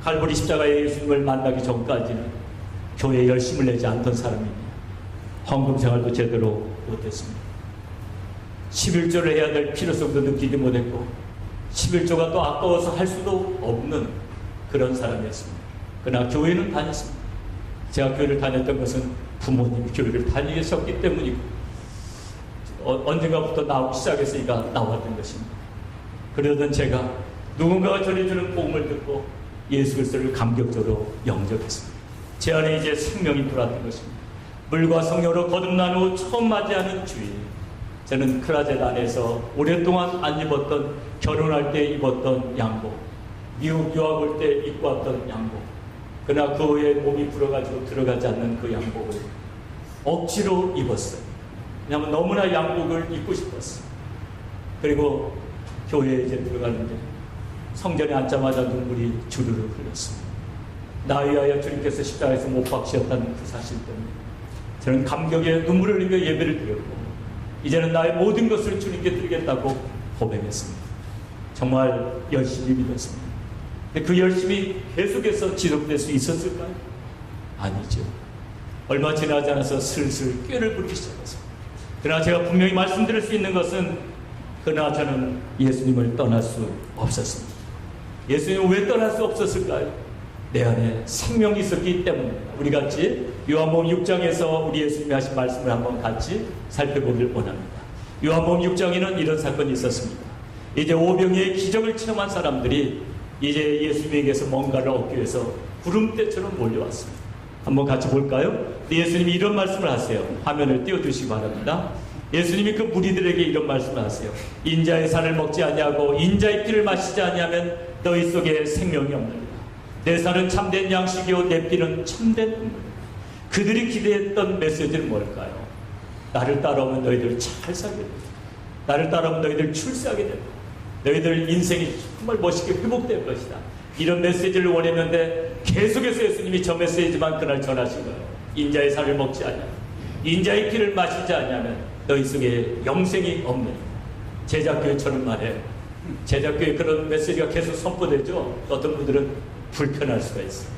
갈보리 십자가의 예수님을 만나기 전까지는 교회에 열심을 내지 않던 사람입니다. 헌금 생활도 제대로 못했습니다. 11조를 해야 될 필요성도 느끼지 못했고 11조가 또 아까워서 할 수도 없는 그런 사람이었습니다. 그러나 교회는 다녔습니다. 제가 교회를 다녔던 것은 부모님이 교회를 다니셨기 때문이고 언젠가부터 나오기 시작해서 나왔던 것입니다. 그러던 제가 누군가가 전해주는 복음을 듣고 예수 그리스도를 감격적으로 영접했습니다. 제 안에 이제 생명이 들어왔던 것입니다. 물과 성령으로 거듭난 후 처음 맞이하는 주일, 저는 크라젤 안에서 오랫동안 안 입었던, 결혼할 때 입었던 양복, 미국 유학 올 때 입고 왔던 양복, 그러나 그 후에 몸이 불어가지고 들어가지 않는 그 양복을 억지로 입었어요. 왜냐하면 너무나 양복을 입고 싶었어요. 그리고 교회에 이제 들어가는데 성전에 앉자마자 눈물이 주르르 흘렀습니다. 나 위하여 주님께서 십자가에서 못 박히셨다는 그 사실 때문에 저는 감격에 눈물을 흘리며 예배를 드렸고 이제는 나의 모든 것을 주님께 드리겠다고 고백했습니다. 정말 열심히 믿었습니다. 근데 그 열심이 계속해서 지속될 수 있었을까요? 아니죠. 얼마 지나지 않아서 슬슬 꾀를 부리기 시작했습니다. 그러나 제가 분명히 말씀드릴 수 있는 것은 그러나 저는 예수님을 떠날 수 없었습니다. 예수님은 왜 떠날 수 없었을까요? 내 안에 생명이 있었기 때문입니다. 우리 같이 요한복음 6장에서 우리 예수님이 하신 말씀을 한번 같이 살펴보길 원합니다. 요한복음 6장에는 이런 사건이 있었습니다. 이제 오병이의 기적을 체험한 사람들이 이제 예수님에게서 뭔가를 얻기 위해서 구름대처럼 몰려왔습니다. 한번 같이 볼까요? 예수님이 이런 말씀을 하세요. 화면을 띄워주시기 바랍니다. 예수님이 그 무리들에게 이런 말씀을 하세요. 인자의 살을 먹지 아니하고 인자의 피를 마시지 아니하면 너희 속에 생명이 없느니라. 내 살은 참된 양식이요 내 피는 참된 음료다. 그들이 기대했던 메시지는 뭘까요? 나를 따라오면 너희들 잘 살게 된다. 나를 따라오면 너희들 출세하게 된다. 너희들 인생이 정말 멋있게 회복될 것이다. 이런 메시지를 원했는데 계속해서 예수님이 저 메시지만 그날 전하신 거예요. 인자의 살을 먹지 않냐, 인자의 피를 마시지 않냐면 너희 속에 영생이 없는, 제자교회처럼 말해요. 제자교회 그런 메시지가 계속 선포되죠. 어떤 분들은 불편할 수가 있어요.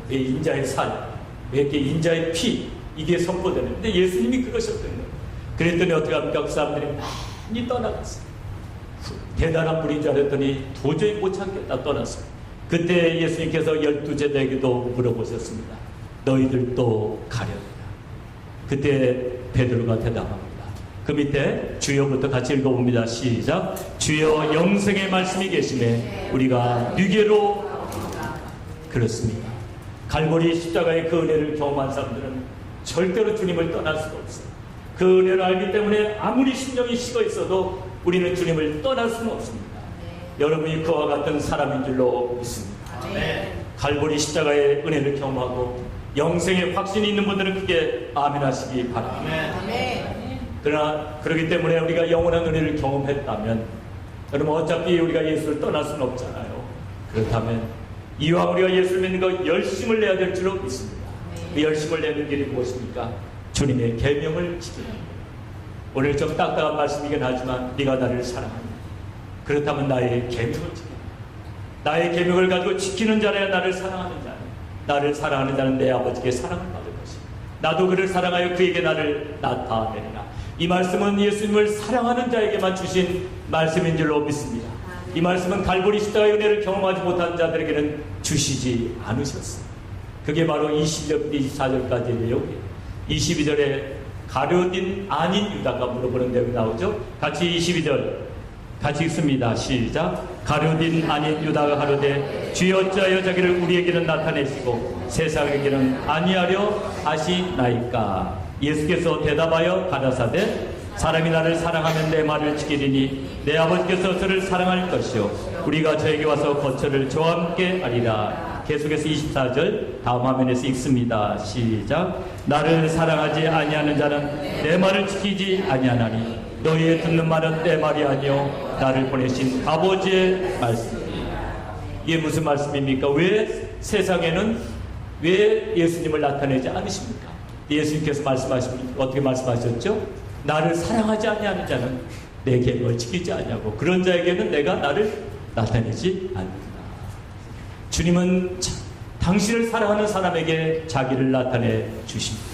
이 인자의 살, 이렇게 인자의 피, 이게 선포되는데 예수님이 그러셨던 거예요. 그랬더니 어떻게 합니까? 그 사람들이 많이 떠나갔어요. 대단한 분인 줄 알았더니 도저히 못 참겠다 떠났어요. 그때 예수님께서 12제자에게도 물어보셨습니다. 너희들도 가려느냐? 그때 베드로가 대답합니다. 그 밑에 주여부터 같이 읽어봅니다. 시작. 주여 영생의 말씀이 계시네 우리가 누게로. 그렇습니다. 갈보리 십자가의 그 은혜를 경험한 사람들은 절대로 주님을 떠날 수가 없어요. 그 은혜를 알기 때문에 아무리 심령이 식어 있어도 우리는 주님을 떠날 수는 없습니다. 여러분이 그와 같은 사람인 줄로 믿습니다. 갈보리 십자가의 은혜를 경험하고 영생의 확신이 있는 분들은 크게 아멘 하시기 바랍니다. 그러나 그렇기 때문에 우리가 영원한 은혜를 경험했다면 여러분 어차피 우리가 예수를 떠날 수는 없잖아요. 그렇다면 이왕 우리가 예수를 믿는 거 열심을 내야 될 줄로 믿습니다. 그 열심을 내는 길이 무엇입니까? 주님의 계명을 지키는 것. 오늘 좀 딱딱한 말씀이긴 하지만 네가 나를 사랑한다. 그렇다면 나의 계명을 지켜라. 나의 계명을 가지고 지키는 자라야 나를 사랑하는 자는, 나를 사랑하는 자는 내 아버지께 사랑을 받을 것이다. 나도 그를 사랑하여 그에게 나를 나타내리라. 이 말씀은 예수님을 사랑하는 자에게만 주신 말씀인 줄로 믿습니다. 이 말씀은 갈보리 십자가의 은혜를 경험하지 못한 자들에게는 주시지 않으셨어요. 그게 바로 22절부터 24절까지의 내용이에요. 22절에 가룟 아닌 유다가 물어보는 내용이 나오죠. 같이 22절 같이 읽습니다. 시작. 가룟 아닌 유다가 가로되 주여 어찌하여 자기를 우리에게는 나타내시고 세상에게는 아니하려 하시나이까. 예수께서 대답하여 가라사대 사람이 나를 사랑하면 내 말을 지키리니 내 아버지께서 저를 사랑할 것이요 우리가 저에게 와서 거처를 저와 함께 하리라. 계속해서 24절 다음 화면에서 읽습니다. 시작. 나를 사랑하지 아니하는 자는 내 말을 지키지 아니하나니 너희의 듣는 말은 내 말이 아니요 나를 보내신 아버지의 말씀이니라. 이게 무슨 말씀입니까? 왜 세상에는 왜 예수님을 나타내지 않으십니까? 예수님께서 말씀하십니까? 어떻게 말씀하셨죠? 나를 사랑하지 아니하는 자는 내 계명을 지키지 않냐고. 그런 자에게는 내가 나를 나타내지 않는다. 주님은 당신을 사랑하는 사람에게 자기를 나타내 주십니다.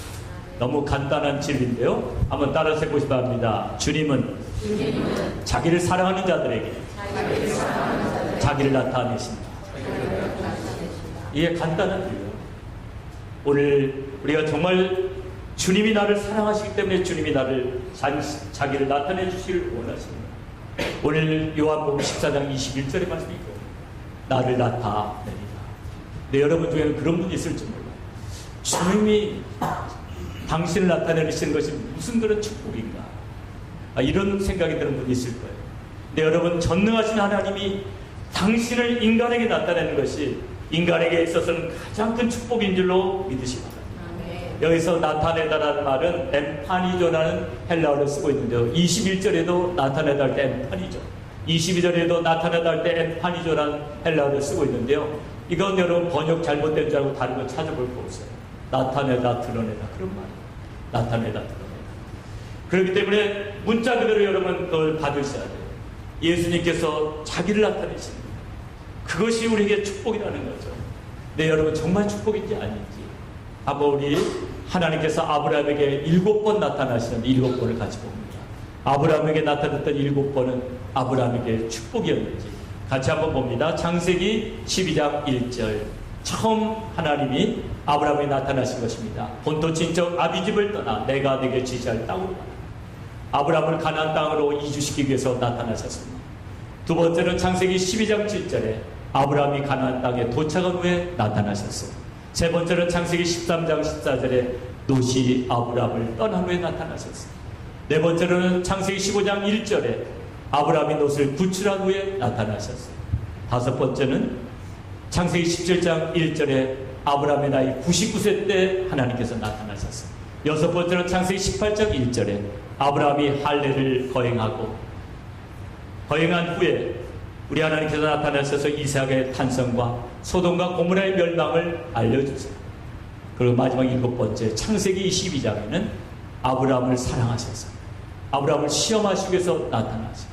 너무 간단한 진리인데요. 한번 따라서 해보시기 바랍니다. 주님은 자기를 사랑하는 자들에게 자기를 나타내십니다. 이게 간단한 이유예요. 오늘 우리가 정말 주님이 나를 사랑하시기 때문에 주님이 나를 자기를 나타내 주시길 원하십니다. 오늘 요한복음 14장 21절의 말씀이고 나를 나타내리라. 네, 여러분 중에는 그런 분이 있을지 몰라요. 주님이 당신을 나타내시는 것이 무슨 그런 축복인가, 이런 생각이 드는 분이 있을 거예요. 네, 여러분 전능하신 하나님이 당신을 인간에게 나타내는 것이 인간에게 있어서는 가장 큰 축복인 줄로 믿으시기 바랍니다. 여기서 나타내다라는 말은 엠파니조라는 헬라어를 쓰고 있는데요. 21절에도 나타내다 할 때 엠파니조, 22절에도 나타내다 할 때 엠파니조라는 헬라어를 쓰고 있는데요. 이건 여러분 번역 잘못된 줄 알고 다른 거 찾아볼 거 없어요. 나타내다 드러내다 그런 말이에요. 나타내다 드러내다. 그렇기 때문에 문자 그대로 여러분 그걸 받으셔야 돼요. 예수님께서 자기를 나타내시는 거예요. 그것이 우리에게 축복이라는 거죠. 네, 여러분 정말 축복인지 아닌지 한번 우리 하나님께서 아브라함에게 7번 나타나시는 7번을 같이 봅니다. 아브라함에게 나타났던 7번은 아브라함에게 축복이었는지 같이 한번 봅니다. 창세기 12장 1절 처음 하나님이 아브라함에 나타나신 것입니다. 본토 친척 아비집을 떠나 내가 네게 지시할 땅으로 가라. 아브라함을 가나안 땅으로 이주시키기 위해서 나타나셨습니다. 두 번째는 창세기 12장 7절에 아브라함이 가나안 땅에 도착한 후에 나타나셨어요. 세 번째는 창세기 13장 14절에 롯이 아브라함을 떠난 후에 나타나셨어요. 네 번째로는 창세기 15장 1절에 아브라함이 롯을 구출한 후에 나타나셨어요. 다섯 번째는 창세기 17장 1절에 아브라함의 나이 99세 때 하나님께서 나타나셨어요. 여섯 번째는 창세기 18장 1절에 아브라함이 할례를 거행한 후에 우리 하나님께서 나타나셔서 이삭의 탄생과 소돔과 고모라의 멸망을 알려주세요. 그리고 마지막 7번째 창세기 22장에는 아브라함을 사랑하셔서 아브라함을 시험하시기 위해서 나타나시고.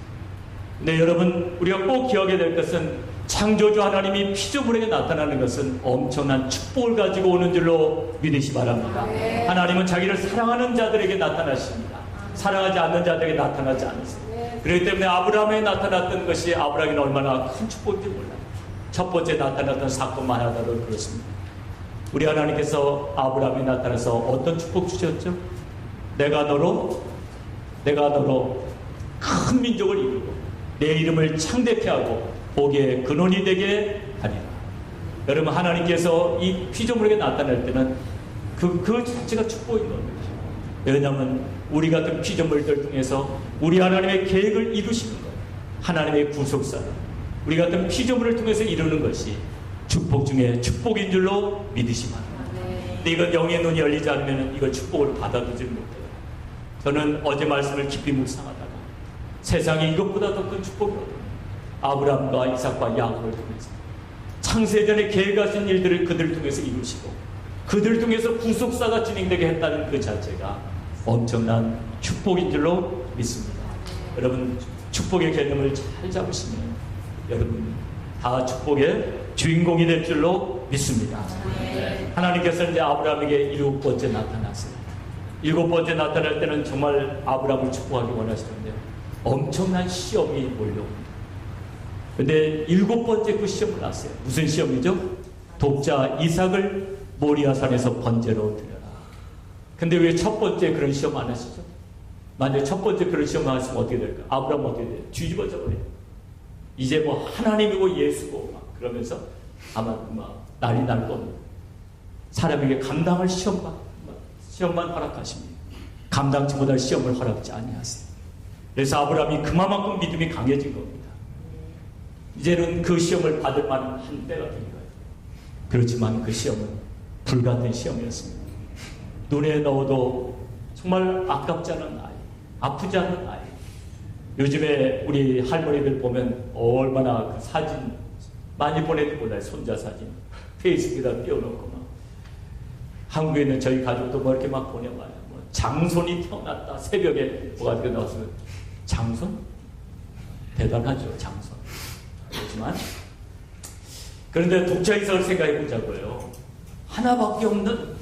근데 여러분, 우리가 꼭 기억해야 될 것은 창조주 하나님이 피조물에게 나타나는 것은 엄청난 축복을 가지고 오는 줄로 믿으시 바랍니다. 하나님은 자기를 사랑하는 자들에게 나타나십니다. 사랑하지 않는 자들에게 나타나지 않으세요. 그렇기 때문에 아브라함에 나타났던 것이 아브라함에는 얼마나 큰 축복인지 몰라요. 첫 번째 나타났던 사건만 하더라도 그렇습니다. 우리 하나님께서 아브라함에 나타나서 어떤 축복 주셨죠? 내가 너로 큰 민족을 이루고 내 이름을 창대케 하고 복의 근원이 되게 하리라. 여러분, 하나님께서 이 피조물에게 나타날 때는 그 자체가 축복인 겁니다. 왜냐하면 우리 같은 피조물들 통해서 우리 하나님의 계획을 이루시는 거예요. 하나님의 구속사를 우리 같은 피조물을 통해서 이루는 것이 축복 중에 축복인 줄로 믿으시 바랍니다. 근데 이건 영의 눈이 열리지 않으면 이걸 축복을 받아들이지 못해요. 저는 어제 말씀을 깊이 묵상하다가 세상에 이것보다 더 큰 축복이 없어요. 아브라함과 이삭과 야곱을 통해서 창세전에 계획하신 일들을 그들을 통해서 이루시고 그들을 통해서 구속사가 진행되게 했다는 그 자체가 엄청난 축복인 줄로 믿습니다. 여러분, 축복의 개념을 잘 잡으시면 여러분 다 축복의 주인공이 될 줄로 믿습니다. 하나님께서 이제 아브라함에게 7번째 나타났어요. 7번째 나타날 때는 정말 아브라함을 축복하기 원하시는데 엄청난 시험이 몰려옵니다. 근데 7번째 그 시험을 났어요. 무슨 시험이죠? 독자 이삭을 모리아산에서 번제로 드려라. 근데 왜 첫 번째 그런 시험 안 하시죠? 만약에 첫 번째 그런 시험 안 하시면 어떻게 될까? 아브라함 어떻게 돼요? 뒤집어져 버려요. 이제 뭐 하나님이고 예수고 막 그러면서 아마 막 난리 날 겁니다. 사람에게 감당할 시험만 허락하십니다. 감당치 못할 시험을 허락지 아니하세요. 그래서 아브라함이 그만큼 믿음이 강해진 겁니다. 이제는 그 시험을 받을 만한 한때가 된 거예요. 그렇지만 그 시험은 불같은 시험이었습니다. 눈에 넣어도 정말 아깝지 않은 아이, 아프지 않은 아이. 요즘에 우리 할머니들 보면 얼마나 그 사진 많이 보내도 몰라요. 손자 사진 페이스북에다 띄워놓고 막. 한국에 있는 저희 가족도 뭐 이렇게 막 보내봐요. 뭐 장손이 태어났다 새벽에 뭐가 이렇게 나왔으면 장손? 대단하죠, 장손. 그렇지만 그런데 독자 이삭을 생각해 보자고요. 하나밖에 없는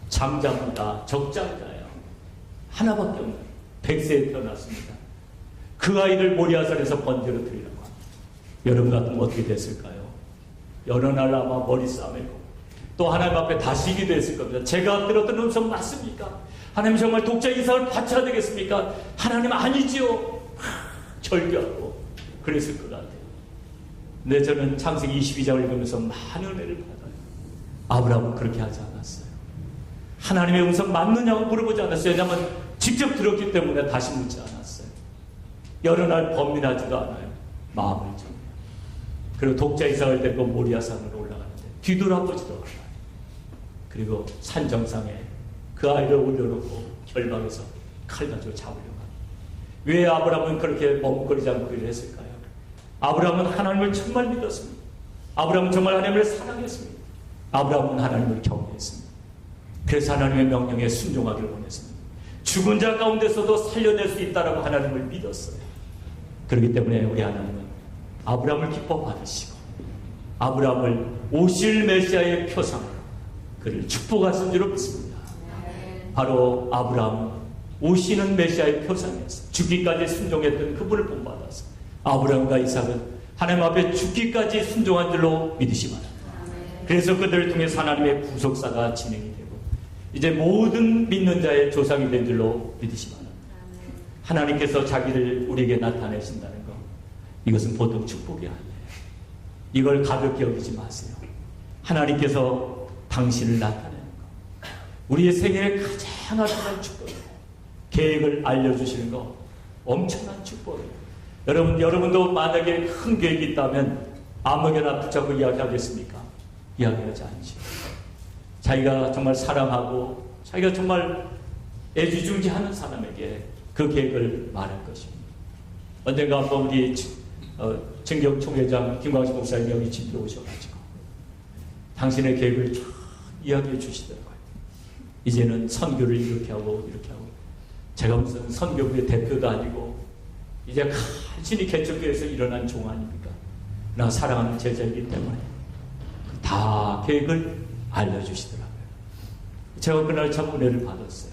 장자입니다. 적장자예요. 하나밖에 없는 100세에 태어났습니다. 그 아이를 모리아산에서 번제로 드리라고 합니다. 여러분 같으면 어떻게 됐을까요? 여러 날 아마 머리 싸매고 또 하나님 앞에 다시 기도했을 겁니다. 제가 들었던 음성 맞습니까? 하나님 정말 독자 이삭을 바쳐야 되겠습니까? 하나님 아니지요. 절규하고 그랬을 것 같아요. 근데 저는 창세기 22장을 읽으면서 많은 은혜를 받아요. 아브라함은 그렇게 하지 않았어요. 하나님의 음성 맞느냐고 물어보지 않았어요. 왜냐하면 직접 들었기 때문에 다시 묻지 않았어요. 여러 날 범민하지도 않아요. 마음을 정해요. 그리고 독자 이삭을 데리고 모리아산으로 올라가는데 뒤돌아보지도 않아요. 그리고 산 정상에 그 아이를 올려놓고 결박해서 칼 가지고 잡으려고 합니다. 왜 아브라함은 그렇게 머뭇거리지 않고 일을 했을까요? 아브라함은 하나님을 정말 믿었습니다. 아브라함은 정말 하나님을 사랑했습니다. 아브라함은 하나님을 경외했습니다. 그래서 하나님의 명령에 순종하기를 원했습니다. 죽은 자 가운데서도 살려낼 수 있다라고 하나님을 믿었어요. 그렇기 때문에 우리 하나님은 아브라함을 기뻐 받으시고 아브라함을 오실 메시아의 표상으로 그를 축복하신 줄로 믿습니다. 바로 아브라함은 오시는 메시아의 표상이었어요. 죽기까지 순종했던 그분을 본받아서 아브라함과 이삭은 하나님 앞에 죽기까지 순종한 줄로 믿으시 바랍니다. 그래서 그들을 통해서 하나님의 구속사가 진행이 되고 이제 모든 믿는 자의 조상이 된 줄로 믿으시 바랍니다. 하나님께서 자기를 우리에게 나타내신다는 것, 이것은 보통 축복이 아니에요. 이걸 가볍게 여기지 마세요. 하나님께서 당신을 나타내는 것, 우리의 생애의 가장 아름다운 축복이에요. 계획을 알려주시는 것, 엄청난 축복이에요. 여러분도 만약에 큰 계획이 있다면 아무거나 붙잡고 이야기하겠습니까? 이야기하지 않죠. 자기가 정말 사랑하고 자기가 정말 애지중지하는 사람에게 그 계획을 말할 것입니다. 언젠가 한번 우리 정경 총회장 김광식 목사님 여기 집에 오셔가지고 당신의 계획을 쫙 이야기해 주시더라고요. 이제는 선교를 이렇게 하고 이렇게 하고, 제가 무슨 선교부의 대표도 아니고 이제 간신히 개척교회에서 일어난 종 아닙니까? 나 사랑하는 제자이기 때문에 다 계획을 알려주시더라고요. 제가 그날 참 은혜를 받았어요.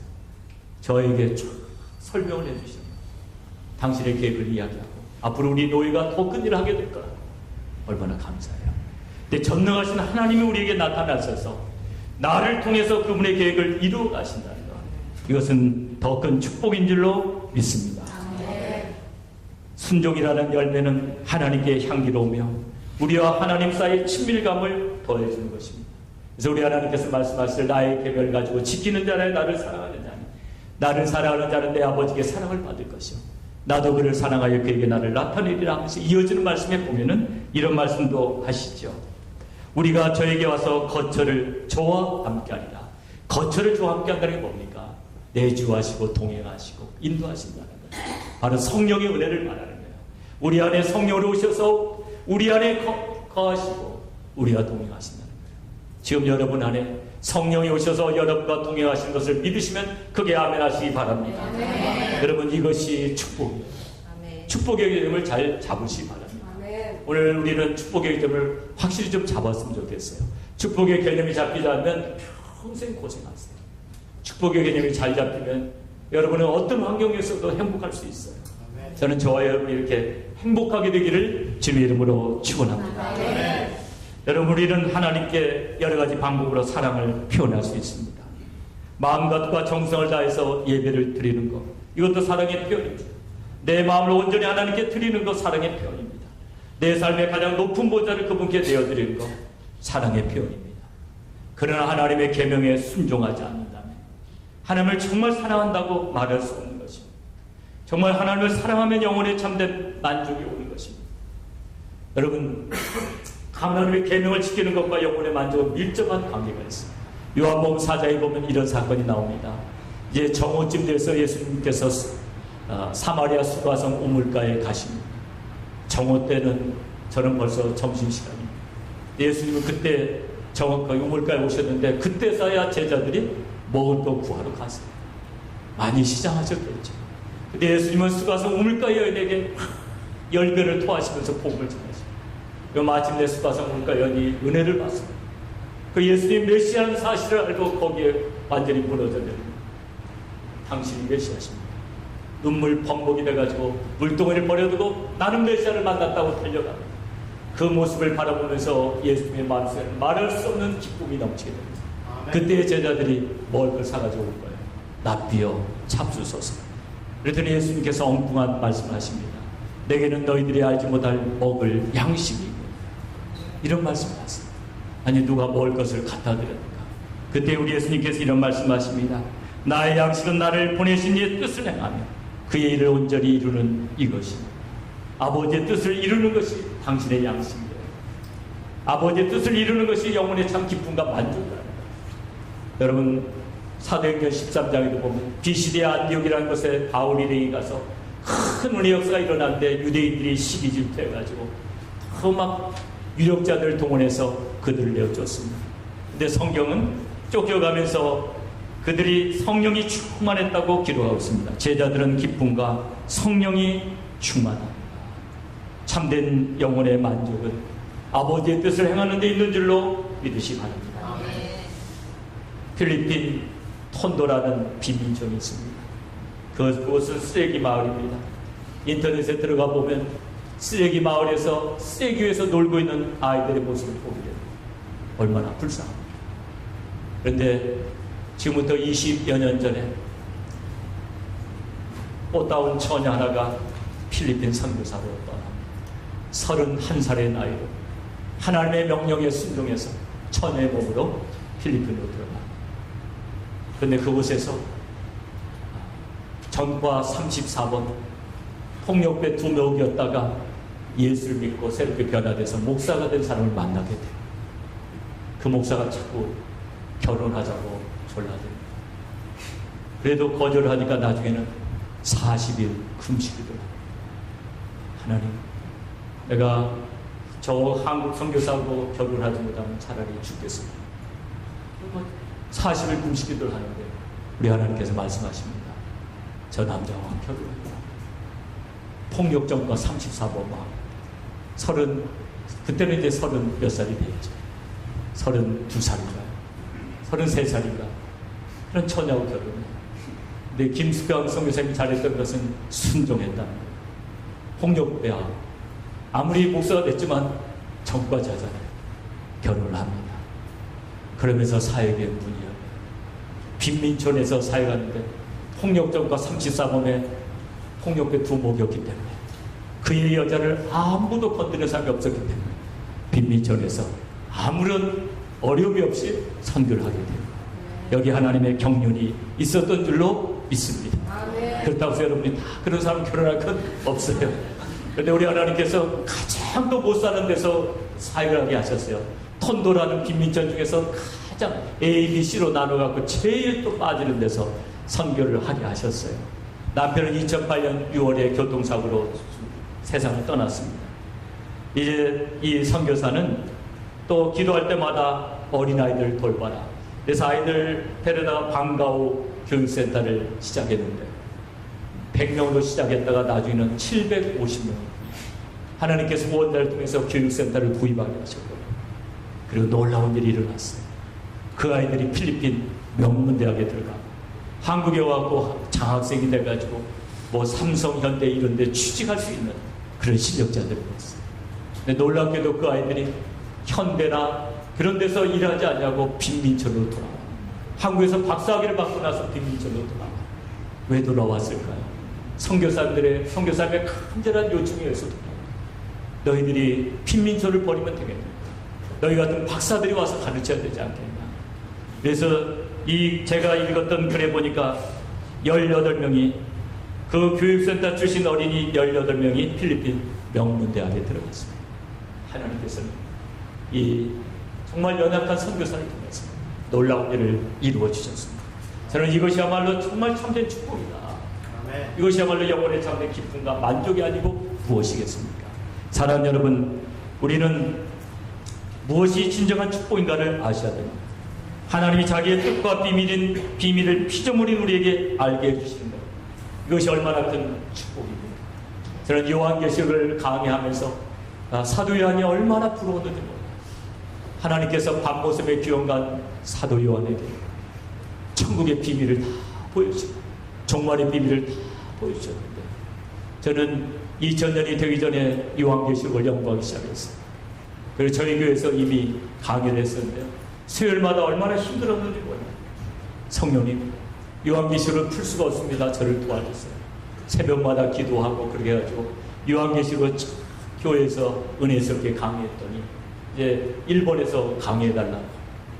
저에게 쫙 설명을 해주시는 거예요. 당신의 계획을 이야기하고 앞으로 우리 노예가 더 큰 일을 하게 될 거야. 얼마나 감사해요. 근데 전능하신 하나님이 우리에게 나타나셔서 나를 통해서 그분의 계획을 이루어 가신다는 것, 이것은 더 큰 축복인 줄로 믿습니다. 순종이라는 열매는 하나님께 향기로우며 우리와 하나님 사이의 친밀감을 더해주는 것입니다. 그래서 우리 하나님께서 말씀하실 나의 계명을 가지고 지키는 자는 나를 사랑하는 자니 나를 사랑하는 자는 내 아버지께 사랑을 받을 것이요 나도 그를 사랑하여 그에게 나를 나타내리라 하면서 이어지는 말씀에 보면은 이런 말씀도 하시죠. 우리가 저에게 와서 거처를 저와 함께하리라. 거처를 저와 함께한다는 게 뭡니까? 내주하시고 동행하시고 인도하신다는 거예요. 바로 성령의 은혜를 말하는 거예요. 우리 안에 성령으로 오셔서 우리 안에 거하시고 우리와 동행하신다는 거예요. 지금 여러분 안에 성령이 오셔서 여러분과 동행하신 것을 믿으시면 크게 아멘 하시기 바랍니다. 여러분, 이것이 축복이에요. 축복의 개념을 잘 잡으시기 바랍니다. 오늘 우리는 축복의 개념을 확실히 좀 잡았으면 좋겠어요. 축복의 개념이 잡히지 않으면 평생 고생하세요. 축복의 개념이 잘 잡히면 여러분은 어떤 환경에서도 행복할 수 있어요. 저는 저와 여러분이 이렇게 행복하게 되기를 주님의 이름으로 축원합니다. 여러분, 우리는 하나님께 여러 가지 방법으로 사랑을 표현할 수 있습니다. 마음과 정성을 다해서 예배를 드리는 것, 이것도 사랑의 표현입니다. 내 마음을 온전히 하나님께 드리는 것, 사랑의 표현입니다. 내 삶의 가장 높은 보좌를 그분께 내어드리는 것, 사랑의 표현입니다. 그러나 하나님의 계명에 순종하지 않는다면 하나님을 정말 사랑한다고 말할 수 없는 것입니다. 정말 하나님을 사랑하면 영혼에 참된 만족이 오는 것입니다. 여러분, 하나님의 계명을 지키는 것과 영혼의 만족은 밀접한 관계가 있습니다. 요한복음 4장에 보면 이런 사건이 나옵니다. 이제 정오쯤 돼서 예수님께서 사마리아 수가성 우물가에 가십니다. 정오 때는 저는 벌써 점심시간입니다. 예수님은 그때 정확하게 우물가에 오셨는데 그때서야 제자들이 먹을 거 구하러 갔어요. 많이 시장하셨겠죠. 근데 예수님은 수가성 우물가 여인에게 열변을 토하시면서 복음을 전하십니다. 마침내 수가성 우물가 여인이 은혜를 받습니다. 그 예수님 메시아라는 사실을 알고 거기에 완전히 무너져 내립니다. 당신이 메시아십니다. 눈물 범벅이 돼가지고 물동이를 버려두고 나는 메시아를 만났다고 달려갑니다. 그 모습을 바라보면서 예수님의 마음속에 말할 수 없는 기쁨이 넘치게 됩니다. 그때 제자들이 먹을 걸 사가지고 올 거예요. 납비여 잡수소서. 그랬더니 예수님께서 엉뚱한 말씀을 하십니다. 내게는 너희들이 알지 못할 먹을 양식이 있고, 이런 말씀을 하십니다. 아니, 누가 먹을 것을 갖다 드렸는가? 그때 우리 예수님께서 이런 말씀하십니다. 나의 양식은 나를 보내신 이의 뜻을 행하며 그의 일을 온전히 이루는 이것입니다. 아버지의 뜻을 이루는 것이 당신의 양식이에요. 아버지의 뜻을 이루는 것이 영혼의 참 기쁨과 만족이라는 거예요. 여러분, 사도행전 13장에도 보면 비시디아 안디옥이라는 곳에 바울이 내기 가서 큰 은혜 역사가 일어났는데 유대인들이 시기 질투해가지고 막 유력자들을 동원해서 그들을 내어줬습니다. 근데 성경은 쫓겨가면서 그들이 성령이 충만했다고 기록하고 있습니다. 제자들은 기쁨과 성령이 충만합니다. 참된 영혼의 만족은 아버지의 뜻을 행하는 데 있는 줄로 믿으시기 바랍니다. 필리핀 톤도라는 빈민촌이 있습니다. 그곳은 쓰레기 마을입니다. 인터넷에 들어가 보면 쓰레기 마을에서 쓰레기 위에서 놀고 있는 아이들의 모습을 보게 됩니다. 얼마나 불쌍합니다. 그런데 지금부터 20여 년 전에 꽃다운 처녀 하나가 필리핀 선교사로 떠납니다. 31살의 나이로 하나님의 명령에 순종해서 처녀의 몸으로 필리핀으로 들어갑니다. 그런데 그곳에서 전과 34번 폭력배 2명이었다가 예수를 믿고 새롭게 변화돼서 목사가 된 사람을 만나게 돼요. 그 목사가 자꾸 결혼하자고 졸라댑니다. 그래도 거절하니까 나중에는 40일 금식이더라고요. 하나님, 내가 저 한국 선교사하고 결혼하지 못하면 차라리 죽겠습니다. 40일 금식기도를 하는데 우리 하나님께서 말씀하십니다. 저 남자와 결혼합니다. 폭력전과 34번만 그때는 이제 30 몇 살이 되었죠. 32살인가요? 33살인가? 그런 처녀하고 결혼해요. 근데 김수경 선교사님이 잘했던 것은 순종했다는 거예요. 폭력배하 아무리 목사가 됐지만 전까지 하잖아요. 결혼을 합니다. 그러면서 사역의 문이 열려요. 빈민촌에서 사역하는데 폭력전과 34범에 폭력배 2 목이었기 때문에 그의 여자를 아무도 건드리는 사람이 없었기 때문에 빈민촌에서 아무런 어려움이 없이 선교를 하게 됩니다. 여기 하나님의 경륜이 있었던 줄로 믿습니다. 그렇다고 해서 여러분이 다 그런 사람 결혼할 건 없어요. 그런데 우리 하나님께서 가장 더 못 사는 데서 사역을 하게 하셨어요. 톤도라는 빈민촌 중에서 가장 A, B, C로 나눠갖고 제일 또 빠지는 데서 선교를 하게 하셨어요. 남편은 2008년 6월에 교통사고로 세상을 떠났습니다. 이제 이 선교사는 또 기도할 때마다 어린아이들 돌봐라. 그래서 아이들 데려다가 방과후 교육센터를 시작했는데 100명으로 시작했다가 나중에는 750명. 하나님께서 후원자를 통해서 교육센터를 구입하게 하셨고 그리고 놀라운 일이 일어났어요. 그 아이들이 필리핀 명문대학에 들어가고 한국에 와서 장학생이 돼가지고 뭐 삼성, 현대 이런 데 취직할 수 있는 그런 실력자들이 됐어요. 근데 놀랍게도 그 아이들이 현대나 그런 데서 일하지 않냐고 빈민촌으로 돌아와. 한국에서 박사학위를 받고 나서 빈민촌으로 돌아와. 왜 돌아왔을까요? 선교사님의 간절한 요청에 의해서 돌아와. 너희들이 빈민촌을 버리면 되겠냐? 너희 같은 박사들이 와서 가르쳐야 되지 않겠냐? 그래서 제가 읽었던 글에 보니까 18명이 그 교육센터 출신 어린이 18명이 필리핀 명문대학에 들어갔습니다. 하나님께서는 이 정말 연약한 선교사를 통해서 놀라운 일을 이루어 주셨습니다. 저는 이것이야말로 정말 참된 축복이다. 이것이야말로 영혼의 참된 기쁨과 만족이 아니고 무엇이겠습니까? 사랑하는 여러분, 우리는 무엇이 진정한 축복인가를 아셔야 됩니다. 하나님이 자기의 뜻과 비밀을 피조물인 우리에게 알게 해주시는 것. 이것이 얼마나 큰 축복입니까? 저는 요한계시록을 강의하면서 사도 요한이 얼마나 부러웠는지 몰라요. 하나님께서 밤모습의 귀영간 사도 요한에게 천국의 비밀을 다 보여주시고 종말의 비밀을 다 보여주셨는데 저는 2000년이 되기 전에 요한계시록을 연구하기 시작했어요. 그리고 저희 교회에서 이미 강의를 했었는데요. 수요일마다 얼마나 힘들었는지 몰라요. 성령님, 요한계시록을 풀 수가 없습니다. 저를 도와주세요. 새벽마다 기도하고 그렇게 해가지고 요한계시록을 교회에서 은혜스럽게 강의했더니 이제 일본에서 강의해달라고.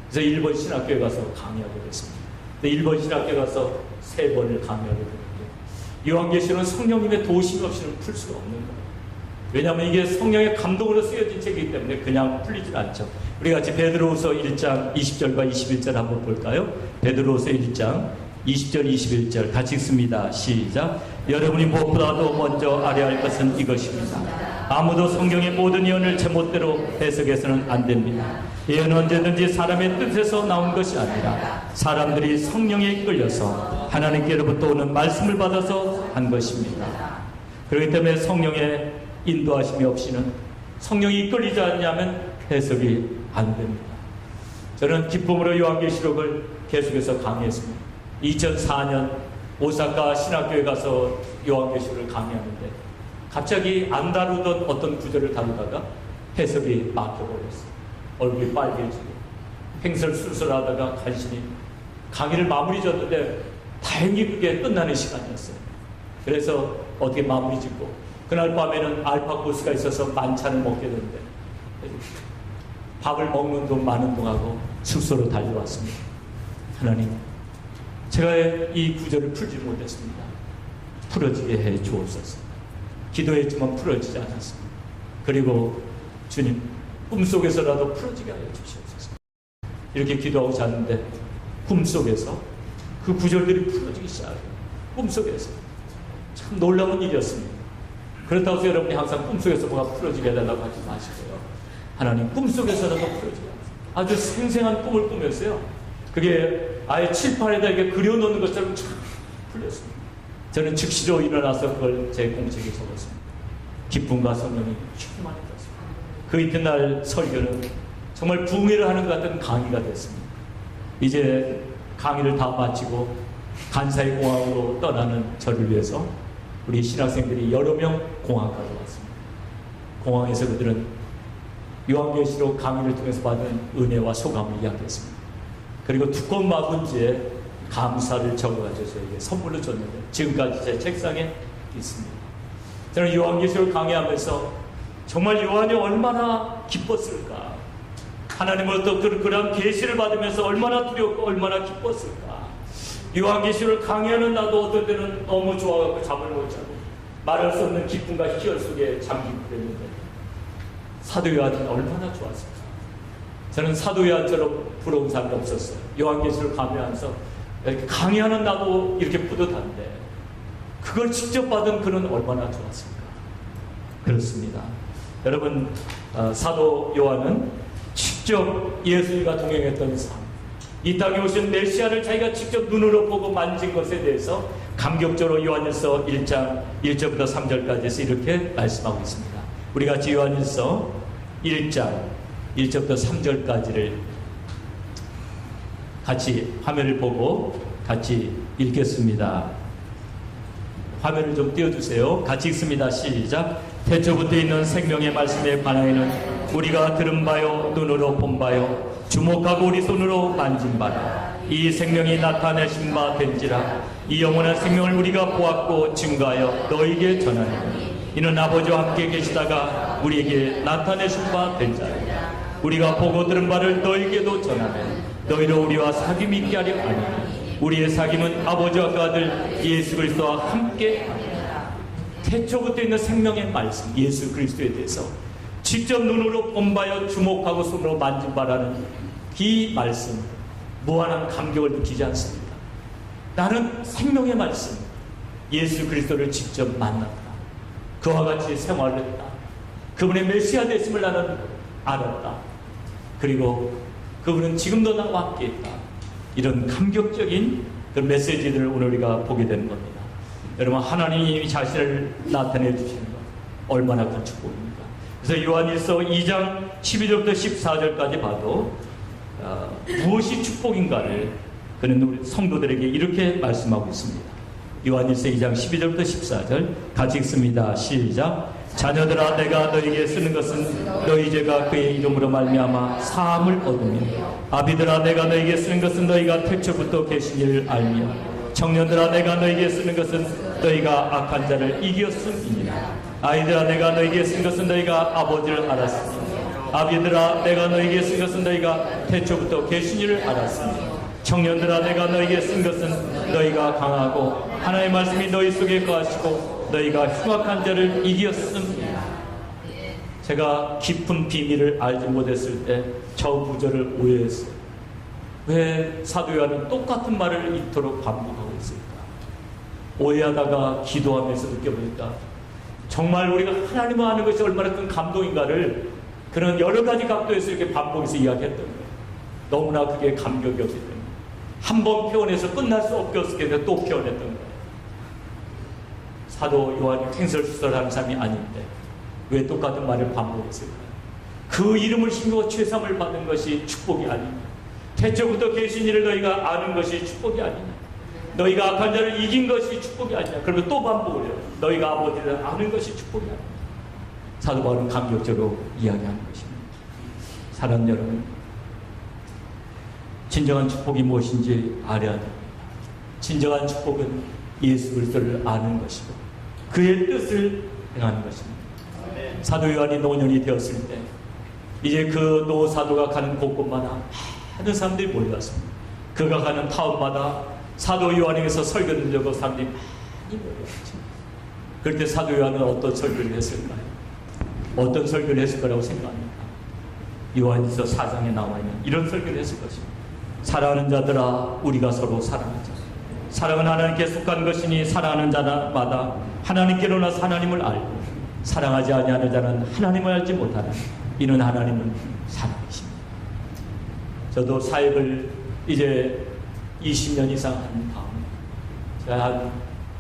그래서 일본 신학교에 가서 강의하게 됐습니다. 근데 일본 신학교에 가서 3번을 강의하게 됐는데 요한계시록은 성령님의 도우심 없이는 풀 수가 없는 거예요. 왜냐하면 이게 성령의 감동으로 쓰여진 책이기 때문에 그냥 풀리질 않죠. 우리 같이 베드로후서 1장 20절과 21절 한번 볼까요? 베드로후서 1장 20절 21절 같이 읽습니다. 시작. 여러분이 무엇보다도 먼저 알아야 할 것은 이것입니다. 아무도 성경의 모든 예언을 제멋대로 해석해서는 안 됩니다. 예언은 언제든지 사람의 뜻에서 나온 것이 아니라 사람들이 성령에 이끌려서 하나님께로부터 오는 말씀을 받아서 한 것입니다. 그렇기 때문에 성령의 인도하심이 없이는 성령이 이끌리지 않냐면 해석이 안 됩니다. 저는 기쁨으로 요한계시록을 계속해서 강의했습니다. 2004년 오사카 신학교에 가서 요한계시록을 강의하는데 갑자기 안 다루던 어떤 구절을 다루다가 해석이 막혀버렸어요. 얼굴이 빨개지고 횡설수설하다가 간신히 강의를 마무리 졌는데 다행히 그게 끝나는 시간이었어요. 그래서 어떻게 마무리 짓고 그날 밤에는 알파 코스가 있어서 만찬을 먹게 되는데 밥을 먹는 동 마는 동하고 숙소로 달려왔습니다. 하나님, 제가 이 구절을 풀지 못했습니다. 풀어지게 해 주옵소서. 기도했지만 풀어지지 않았습니다. 그리고 주님, 꿈속에서라도 풀어지게 하여 주시옵소서. 이렇게 기도하고 잤는데 꿈속에서 그 구절들이 풀어지기 시작해요. 꿈속에서. 참 놀라운 일이었습니다. 그렇다고 해서 여러분이 항상 꿈속에서 뭐가 풀어지게 해달라고 하지 마시고요. 하나님 꿈속에서라도 풀어지게 아주 생생한 꿈을 꾸면서요. 그게 아예 칠판에다 이렇게 그려놓는 것처럼 쫙 풀렸습니다. 저는 즉시로 일어나서 그걸 제 공책에 적었습니다. 기쁨과 성령이 충만히 들었습니다. 그 이튿날 설교는 정말 부흥회를 하는 것 같은 강의가 됐습니다. 이제 강의를 다 마치고 간사이 공항으로 떠나는 저를 위해서 우리 신학생들이 여러 명 공항까지 왔습니다. 공항에서 그들은 요한계시록 강의를 통해서 받은 은혜와 소감을 이야기했습니다. 그리고 두꺼운 마군지에 감사를 적어가지고 저에게 선물로 줬는데 지금까지 제 책상에 있습니다. 저는 요한계시록 강의하면서 정말 요한이 얼마나 기뻤을까, 하나님으로부터 그런 계시를 받으면서 얼마나 두렵고 얼마나 기뻤을까. 요한계시록 강의하는 나도 어떨 때는 너무 좋아갖고 잠을 못 자고 말할 수 없는 기쁨과 희열 속에 잠기고 그랬는데 사도 요한은 얼마나 좋았을까. 저는 사도 요한처럼 부러운 사람이 없었어요. 요한계시록 강의하면서 이렇게 강의하는 나도 이렇게 뿌듯한데 그걸 직접 받은 그는 얼마나 좋았을까. 그렇습니다. 여러분, 사도 요한은 직접 예수님과 동행했던 삶, 이 땅에 오신 메시아를 자기가 직접 눈으로 보고 만진 것에 대해서 감격적으로 요한일서 1장 1절부터 3절까지에서 이렇게 말씀하고 있습니다. 우리 같이 요한일서 1장 1절부터 3절까지를 같이 화면을 보고 같이 읽겠습니다. 화면을 좀 띄워주세요. 같이 읽습니다. 시작. 태초부터 있는 생명의 말씀에 관하여는 우리가 들은 바요 눈으로 본 바요 주목하고 우리 손으로 만진 바라. 이 생명이 나타내신 바 된지라. 이 영원한 생명을 우리가 보았고 증거하여 너희에게 전하노니 이는 아버지와 함께 계시다가 우리에게 나타내신 바 된 자라. 우리가 보고 들은 바를 너희에게도 전하면 너희로 우리와 사귐이 있게 하려 하니 우리의 사귐은 아버지와 그 아들 예수 그리스도와 함께 하니라. 태초부터 있는 생명의 말씀 예수 그리스도에 대해서 직접 눈으로 본 바여 주목하고 손으로 만진 바라는 이 말씀 무한한 감격을 느끼지 않습니까? 나는 생명의 말씀 예수 그리스도를 직접 만났다. 그와 같이 생활을 했다. 그분의 메시아 되심을 나는 알았다. 그리고 그분은 지금도 나와 함께 있다. 이런 감격적인 그런 메시지들을 오늘 우리가 보게 되는 겁니다. 여러분, 하나님이 자신을 나타내 주시는 것 얼마나 큰 축복입니까? 그래서 요한일서 2장 12절부터 14절까지 봐도 무엇이 축복인가를 그는 우리 성도들에게 이렇게 말씀하고 있습니다. 요한일서 2장 12절부터 14절 같이 읽습니다. 시작. 자녀들아, 내가 너희에게 쓰는 것은 너희 죄가 그의 이름으로 말미암아 사함을 얻으며, 아비들아, 내가 너희에게 쓰는 것은 너희가 태초부터 계신 일을 알며, 청년들아, 내가 너희에게 쓰는 것은 너희가 악한 자를 이겼음이니라. 아이들아, 내가 너희에게 쓴 것은 너희가 아버지를 알았으니, 아비들아, 내가 너희에게 쓴 것은 너희가 태초부터 계신 일을 알았으니, 청년들아, 내가 너희에게 쓴 것은 너희가 강하고 하나님의 말씀이 너희 속에 거하시고 너희가 흉악한 자를 이겼음이니라. 제가 깊은 비밀을 알지 못했을 때 저 구절을 오해했어요. 왜 사도 요한은 똑같은 말을 이토록 반복하고 있을까? 오해하다가 기도하면서 느껴보니까 정말 우리가 하나님을 아는 것이 얼마나 큰 감동인가를 그런 여러 가지 각도에서 이렇게 반복해서 이야기했던 거예요. 너무나 그게 감격이었기 때문에 한 번 표현해서 끝날 수 없었기 때문에 또 표현했던 거예요. 사도 요한이 횡설수설하는 사람이 아닌데 왜 똑같은 말을 반복했을까요? 그 이름을 힘입어 죄삼을 받은 것이 축복이 아니냐? 태초부터 계신 이를 너희가 아는 것이 축복이 아니냐? 너희가 악한 자를 이긴 것이 축복이 아니냐? 그러면 또 반복을 해요. 너희가 아버지를 아는 것이 축복이 아니냐? 사도 바울은 감격적으로 이야기하는 것입니다. 사랑하는 여러분, 진정한 축복이 무엇인지 알아야 됩니다. 진정한 축복은 예수 그리스도를 아는 것이고 그의 뜻을 행하는 것입니다. 사도 요한이 노년이 되었을 때 이제 그 노사도가 가는 곳곳마다 많은 사람들이 몰려왔습니다. 그가 가는 타운마다 사도 요한에게서 설교를 들려고 사람들이 많이 몰려왔죠. 그럴 때 사도 요한은 어떤 설교를 했을까요? 어떤 설교를 했을 거라고 생각합니까? 요한일서 4장에 나와 있는 이런 설교를 했을 것입니다. 사랑하는 자들아, 우리가 서로 사랑하자. 사랑은 하나님께 속한 것이니 사랑하는 자마다 하나님께로 나서 하나님을 알고 사랑하지 아니하는 자는 하나님을 알지 못하나 이는 하나님은 사랑이십니다. 저도 사역을 이제 20년 이상 한 다음에 제가 한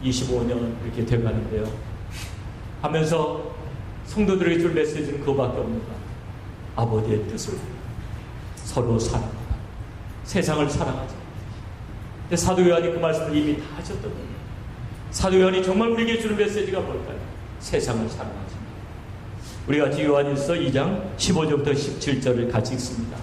25년 이렇게 돼가는데요. 하면서 성도들에게 줄 메시지는 그거밖에 없는 것 같아요. 아버지의 뜻을 서로 사랑하라. 세상을 사랑하자. 근데 사도 요한이 그 말씀을 이미 다 하셨던 거예요. 사도 요한이 정말 우리에게 주는 메시지가 뭘까요? 세상을 사랑하자. 우리 같이 요한일서 2장 15절부터 17절을 같이 읽습니다.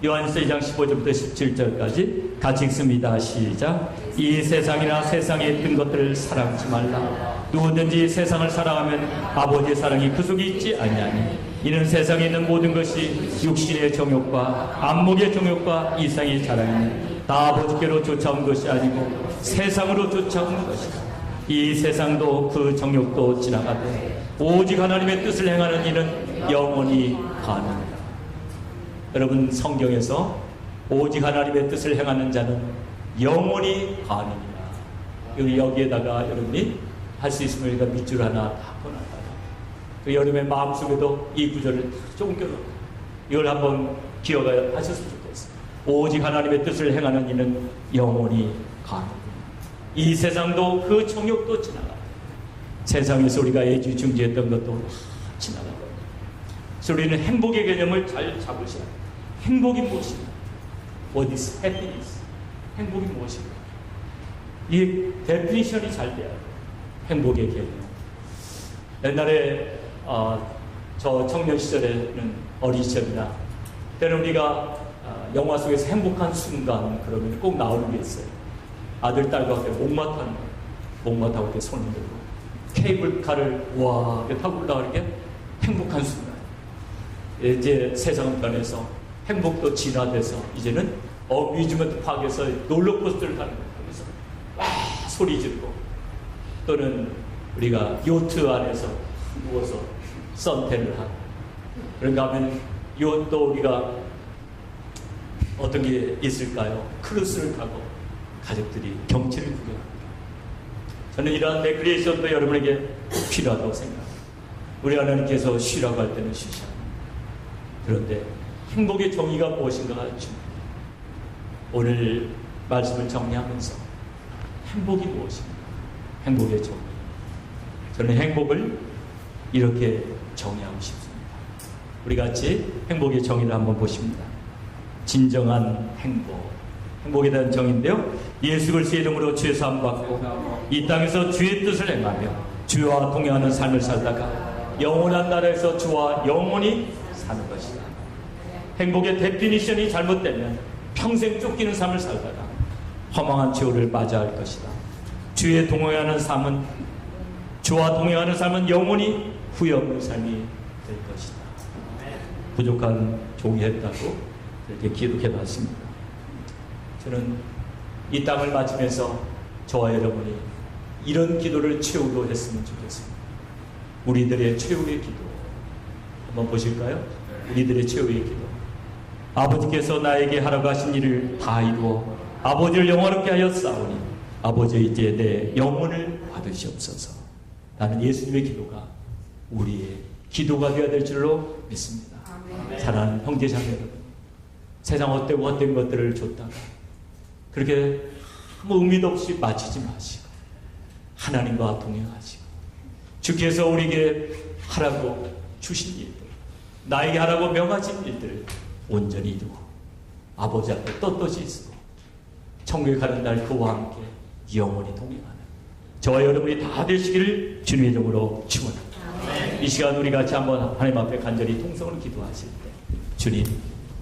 요한일서 2장 15절부터 17절까지 같이 읽습니다. 시작. 이 세상이나 세상에 있던 것들을 사랑하지 말라. 누구든지 세상을 사랑하면 아버지의 사랑이 그 속에 있지 아니하니 이는 세상에 있는 모든 것이 육신의 정욕과 안목의 정욕과 이상의 자랑이니 다 아버지께로 쫓아온 것이 아니고 세상으로 쫓아온 것이다. 이 세상도 그 정욕도 지나가되 오직 하나님의 뜻을 행하는 이는 영원히 가느니라. 여러분, 성경에서 오직 하나님의 뜻을 행하는 자는 영원히 가느니라. 여기에다가 여러분이 할 수 있으면 우리가 밑줄 하나 다 꺼놨다가 그 여러분의 마음속에도 이 구절을 조금 껴놓고 이걸 한번 기억하셨으면 좋겠어요. 오직 하나님의 뜻을 행하는 이는 영원히 가느니라. 이 세상도 그 정욕도 지나가. 세상에서 우리가 애지중지했던 것도 지나가고. 그래서 우리는 행복의 개념을 잘 잡으셔야 돼요. 행복이 무엇인가? What is happiness? 행복이 무엇인가? 이 데피니션이 잘 돼야 돼요. 행복의 개념. 옛날에 저 청년 시절에는 어린 시절이나 때는 우리가 영화 속에서 행복한 순간 그러면 꼭 나오는 게 있어요. 아들, 딸과 함께 목마 타는 거예요. 목마 타고 이렇게 손을 들고 케이블카를 와 이렇게 타고 올라가는 게 행복한 순간. 이제 세상은 변해서 행복도 진화돼서 이제는 어뮤즈먼트 파크에서 롤러코스터를 타는 거예요. 그래서 와 소리 지르고 또는 우리가 요트 안에서 누워서 선탠을 하고 그런가 하면 또 우리가 어떤 게 있을까요? 크루스를 타고 가족들이 경치를 구경합니다. 저는 이러한 레크리에이션도 여러분에게 필요하다고 생각합니다. 우리 하나님께서 쉬라고 할 때는 쉬셔야 합니다. 그런데 행복의 정의가 무엇인가가 중요합니다. 오늘 말씀을 정리하면서 행복이 무엇인가? 행복의 정의. 저는 행복을 이렇게 정의하고 싶습니다. 우리 같이 행복의 정의를 한번 보십니다. 진정한 행복. 행복에 대한 정의인데요. 예수 그리스도의 이름으로 죄 사함 받고 이 땅에서 주의 뜻을 행하며 주와 동행하는 삶을 살다가 영원한 나라에서 주와 영원히 사는 것이다. 행복의 데피니션이 잘못되면 평생 쫓기는 삶을 살다가 허망한 최후를 맞이할 것이다. 주와 동행하는 삶은 영원히 후회 없는 삶이 될 것이다. 부족한 종이 했다고 이렇게 기록해놨습니다. 저는 이 땅을 맞으면서 저와 여러분이 이런 기도를 최후로 했으면 좋겠습니다. 우리들의 최후의 기도 한번 보실까요? 우리들의 최후의 기도. 아버지께서 나에게 하라고 하신 일을 다 이루어 아버지를 영화롭게 하여 싸우니 아버지 이제 내 영혼을 받으시옵소서. 나는 예수님의 기도가 우리의 기도가 되어야 될 줄로 믿습니다. 사랑하는 형제자매 여러분, 세상 헛된 것들을 줬다가 그렇게 아무 의미도 없이 마치지 마시고 하나님과 동행하시고 주께서 우리에게 하라고 주신 일들, 나에게 하라고 명하신 일들 온전히 이루고 아버지 앞에 떳떳이 있고 천국에 가는 날 그와 함께 영원히 동행하는 저와 여러분이 다 되시기를 주님의 이름으로 축원합니다. 이 시간 우리 같이 한번 하나님 앞에 간절히 통성을 기도하실 때 주님,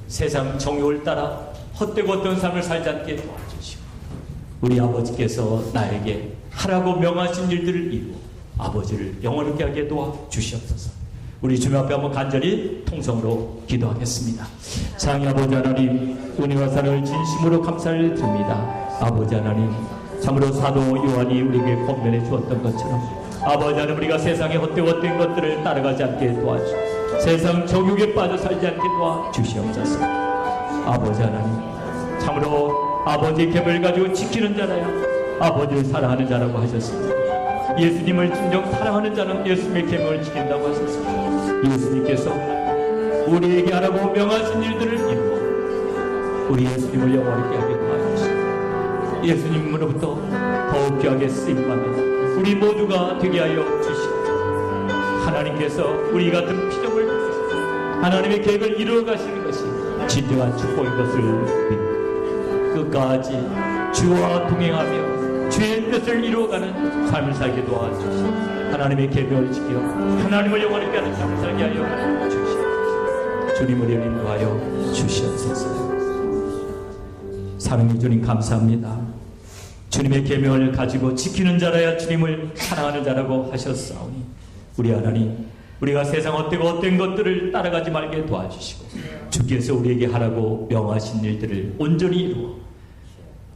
세상 정욕을 따라 헛되고 어떤 삶을 살지 않게 도와주시고 우리 아버지께서 나에게 하라고 명하신 일들을 이루어 아버지를 영원하게 하게 도와주시옵소서. 우리 주님 앞에 한번 간절히 통성으로 기도하겠습니다. 사랑의 아버지 하나님, 은혜와 사랑을 진심으로 감사를 드립니다. 아버지 하나님, 참으로 사도 요한이 우리에게 권면해 주었던 것처럼 아버지 하나님, 우리가 세상의 헛된 것들을 따라가지 않게 도와주시옵소서. 세상 정욕에 빠져 살지 않게 도와주시옵소서. 아버지 하나님, 참으로 아버지의 계명을 가지고 지키는 자라야 아버지를 사랑하는 자라고 하셨습니다. 예수님을 진정 사랑하는 자는 예수님의 계명을 지킨다고 하셨습니다. 예수님께서 우리에게 하라고 명하신 일들을 이루어 우리 예수님을 영원하게 하게 도와주시고 예수님으로부터 더욱 귀하게 쓰임받는 우리 모두가 되게 하여 주시옵소서. 하나님께서 우리 같은 피조물 통해서 하나님의 계획을 이루어 가시는 것이 진정한 축복인 것을 믿고 끝까지 주와 동행하며 주의 뜻을 이루어가는 삶을 살게 도와주시고 하나님의 계명을 지켜 하나님을 영원하게 하는 삶을 살게 하여 주시옵소서. 주님을 인도하여 주시옵소서. 사랑의 주님 감사합니다. 주님의 계명을 가지고 지키는 자라야 주님을 사랑하는 자라고 하셨사오니 우리 하나님, 우리가 세상 어떤 것들을 따라가지 말게 도와주시고 주께서 우리에게 하라고 명하신 일들을 온전히 이루어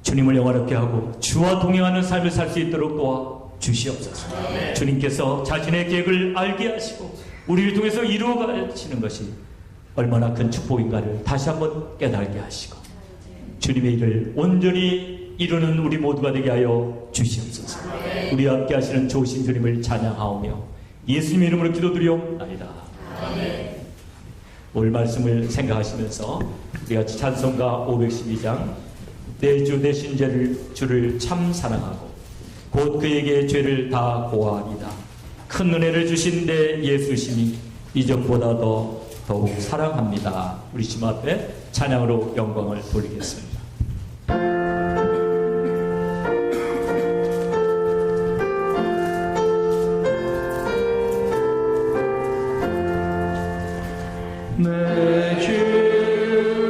주님을 영화롭게 하고 주와 동행하는 삶을 살 수 있도록 도와주시옵소서. 주님께서 자신의 계획을 알게 하시고 우리를 통해서 이루어 가시는 것이 얼마나 큰 축복인가를 다시 한번 깨닫게 하시고 주님의 일을 온전히 이루는 우리 모두가 되게 하여 주시옵소서. 우리와 함께 하시는 좋으신 주님을 찬양하오며 예수님 이름으로 기도드리옵나이다. 오늘 말씀을 생각하시면서 우리 같이 찬송가 512장 내 주 대신 주를 참 사랑하고 곧 그에게 죄를 다 고하리다. 큰 은혜를 주신 내 예수심이 이전보다 더욱 사랑합니다. 우리 심 앞에 찬양으로 영광을 돌리겠습니다. 내 주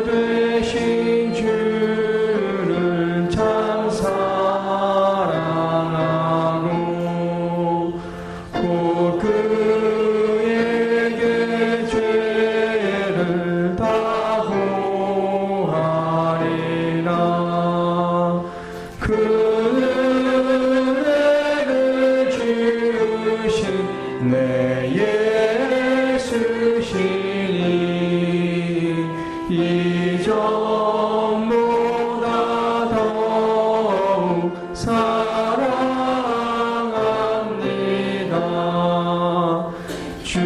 되신 주를 참 사랑하고 곧 그에게 죄를 다 고하리라. 그 은혜를 주신 내 예수시니 이전보다 더욱 사랑합니다. 주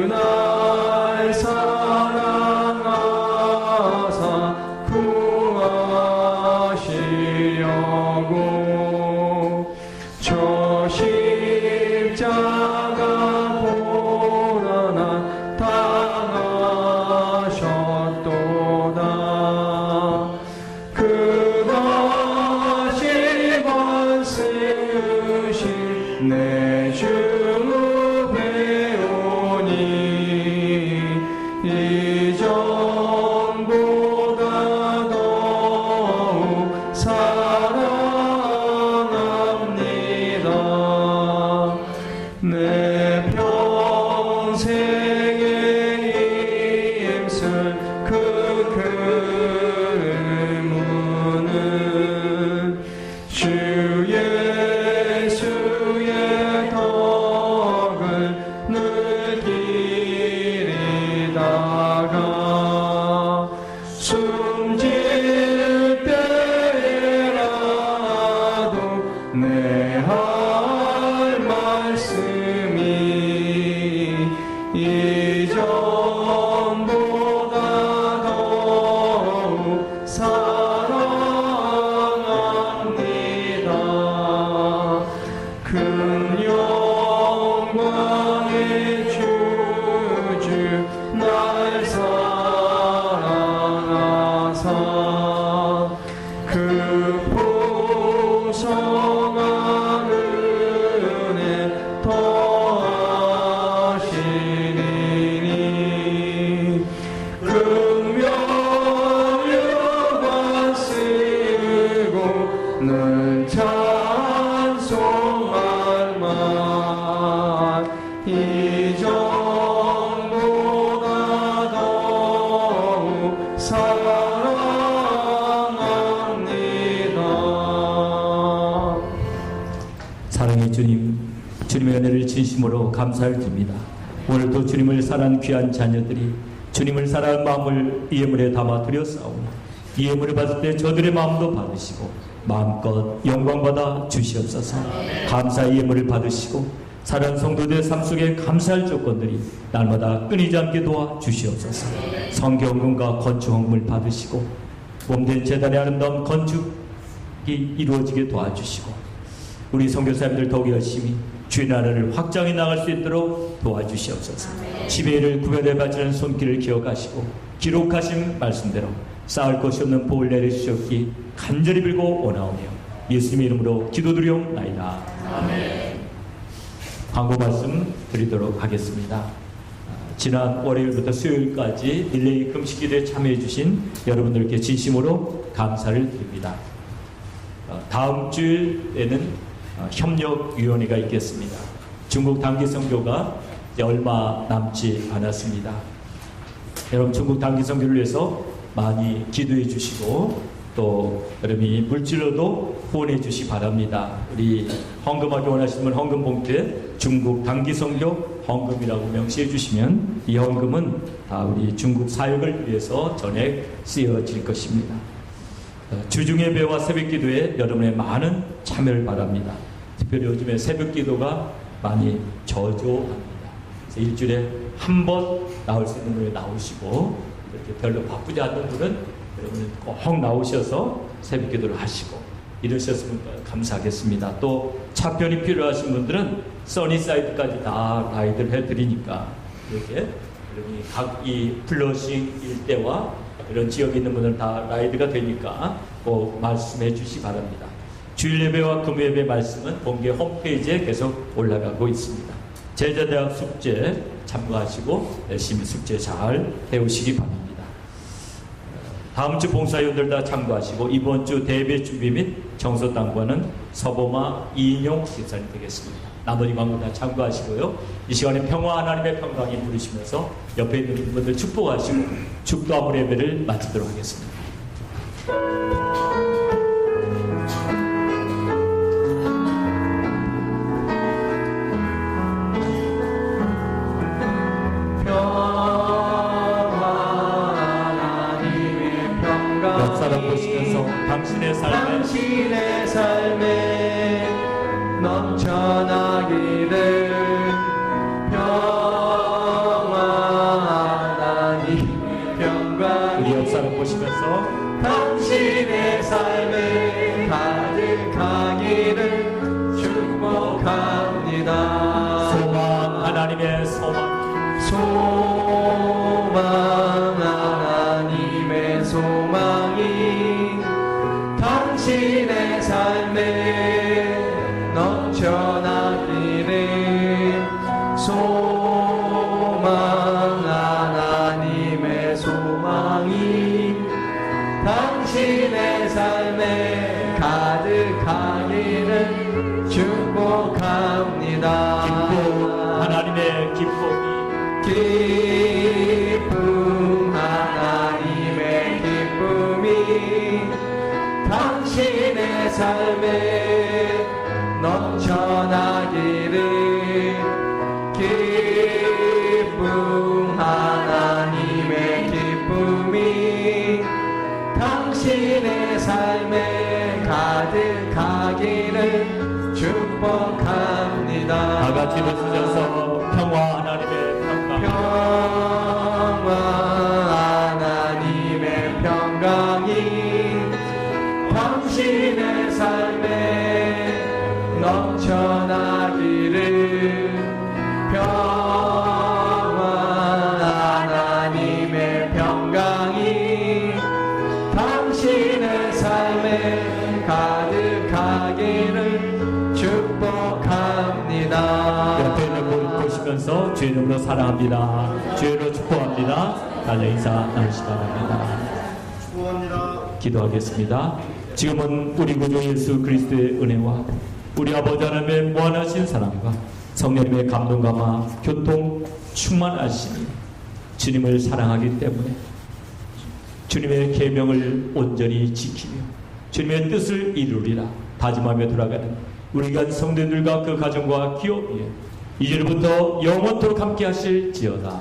날 사랑하사 구하시려고 저 십자가 고난을 당하셨도다. 그것이 번쓰신 내 주 배우니 이전보다 더욱 사랑합니다. 내 평생에 힘쓸 그 근무는 주 예수의 덕을 느끼리다가 숨질 때라도 내 할 말씀이 이전보다 더욱 사랑합니다. 큰 영광의 주주 날 사랑하사 그 풍성한 은혜 더하시리니 극명유관 쓰고 늘 찬송할 만 이전보다 더욱 사랑합니다. 사랑의 주님, 주님의 은혜를 진심으로 감사를 드립니다. 오늘도 주님을 사랑하는 귀한 자녀들이 주님을 사랑하는 마음을 이 예물에 담아 드렸사오니 이 예물을 받을 때 저들의 마음도 받으시고 마음껏 영광받아 주시옵소서. 감사의 예물을 받으시고 사랑하는 성도들의 삶 속에 감사할 조건들이 날마다 끊이지 않게 도와 주시옵소서. 성경금과 건축헌금을 받으시고 몸된 제단의 아름다운 건축이 이루어지게 도와주시고 우리 선교사님들 더욱 열심히 주의 나라를 확장해 나갈 수 있도록 도와주시옵소서. 지배를 구별해 바치는 손길을 기억하시고 기록하신 말씀대로 쌓을 것이 없는 복을 내리시옵기 간절히 빌고 원하오며 예수님의 이름으로 기도드리옵나이다. 아멘. 광고 말씀 드리도록 하겠습니다. 지난 월요일부터 수요일까지 릴레이 금식 기도에 참여해 주신 여러분들께 진심으로 감사를 드립니다. 다음 주에는 협력위원회가 있겠습니다. 중국 단기 선교가 얼마 남지 않았습니다. 여러분 중국 단기 선교를 위해서 많이 기도해 주시고 또 여러분이 물질로도 후원해 주시 바랍니다. 우리 헌금하기 원하시는 분 헌금 봉투에 중국 단기 선교 헌금이라고 명시해 주시면 이 헌금은 다 우리 중국 사역을 위해서 전액 쓰여질 것입니다. 주중 예배와 새벽 기도에 여러분의 많은 참여를 바랍니다. 특별히 요즘에 새벽 기도가 많이 저조합니다. 그래서 일주일에 한 번 나올 수 있는 분이 나오시고 이렇게 별로 바쁘지 않는 분은 여러분은 꼭 나오셔서 새벽 기도를 하시고 이러셨으면 감사하겠습니다. 또 차편이 필요하신 분들은 써니사이드까지 다 라이드를 해드리니까 이렇게 여러분이 각 이 플러싱 일대와 이런 지역에 있는 분들은 다 라이드가 되니까 꼭 말씀해 주시 바랍니다. 주일 예배와 금요 예배 말씀은 본계 홈페이지에 계속 올라가고 있습니다. 제자대학 숙제 참고하시고 열심히 숙제 잘 해오시기 바랍니다. 다음 주 봉사위원들 다 참고하시고 이번 주 대배 준비 및 정서 당부하는 서보마 이인용 집사님 되겠습니다. 나머지 광고 다 참고하시고요. 이 시간에 평화 하나님의 평강이 부르시면서 옆에 있는 분들 축복하시고 축도함으로 예배를 마치도록 하겠습니다. 당신의 삶에 넘쳐나기를 평안하니 평강 우리 역사를 보시면서 당신의 삶에 가득하기를 축복합니다. 소망 하나님의 소망 하나님의 소망이 당신의 삶에 넘쳐나기를 소망 하나님의 소망이 당신의 삶에 가득하기를 축복합니다. 기쁨 하나님의 기쁨이 기쁨 하나님의 기쁨이 당신의 삶에 넘쳐나기를 기쁨 하나님의 기쁨이 당신의 삶에 가득하기를 축복합니다. 다 같이 부르셔서 평화 하나님의 평강 평화 하나님의 평강이 당신의 삶에 넘쳐나기를 평화 하나님의 평강이 당신의 삶에 가득하기를 축복합니다. 옆에 있는 분 보시면서 주의 이름으로 사랑합니다. 주의 이름으로 축복합니다. 달려 인사 나누시 바랍니다. 축복합니다. 기도하겠습니다. 지금은 우리 구주 예수 그리스도의 은혜와 우리 아버지 하나님의 무한하신 사랑과 성령님의 감동감화 교통 충만하시니 주님을 사랑하기 때문에 주님의 계명을 온전히 지키며 주님의 뜻을 이루리라 다짐하며 돌아가는 우리 간 성도들과 그 가정과 기업 위에 이제부터 영원토록 함께 하실지어다.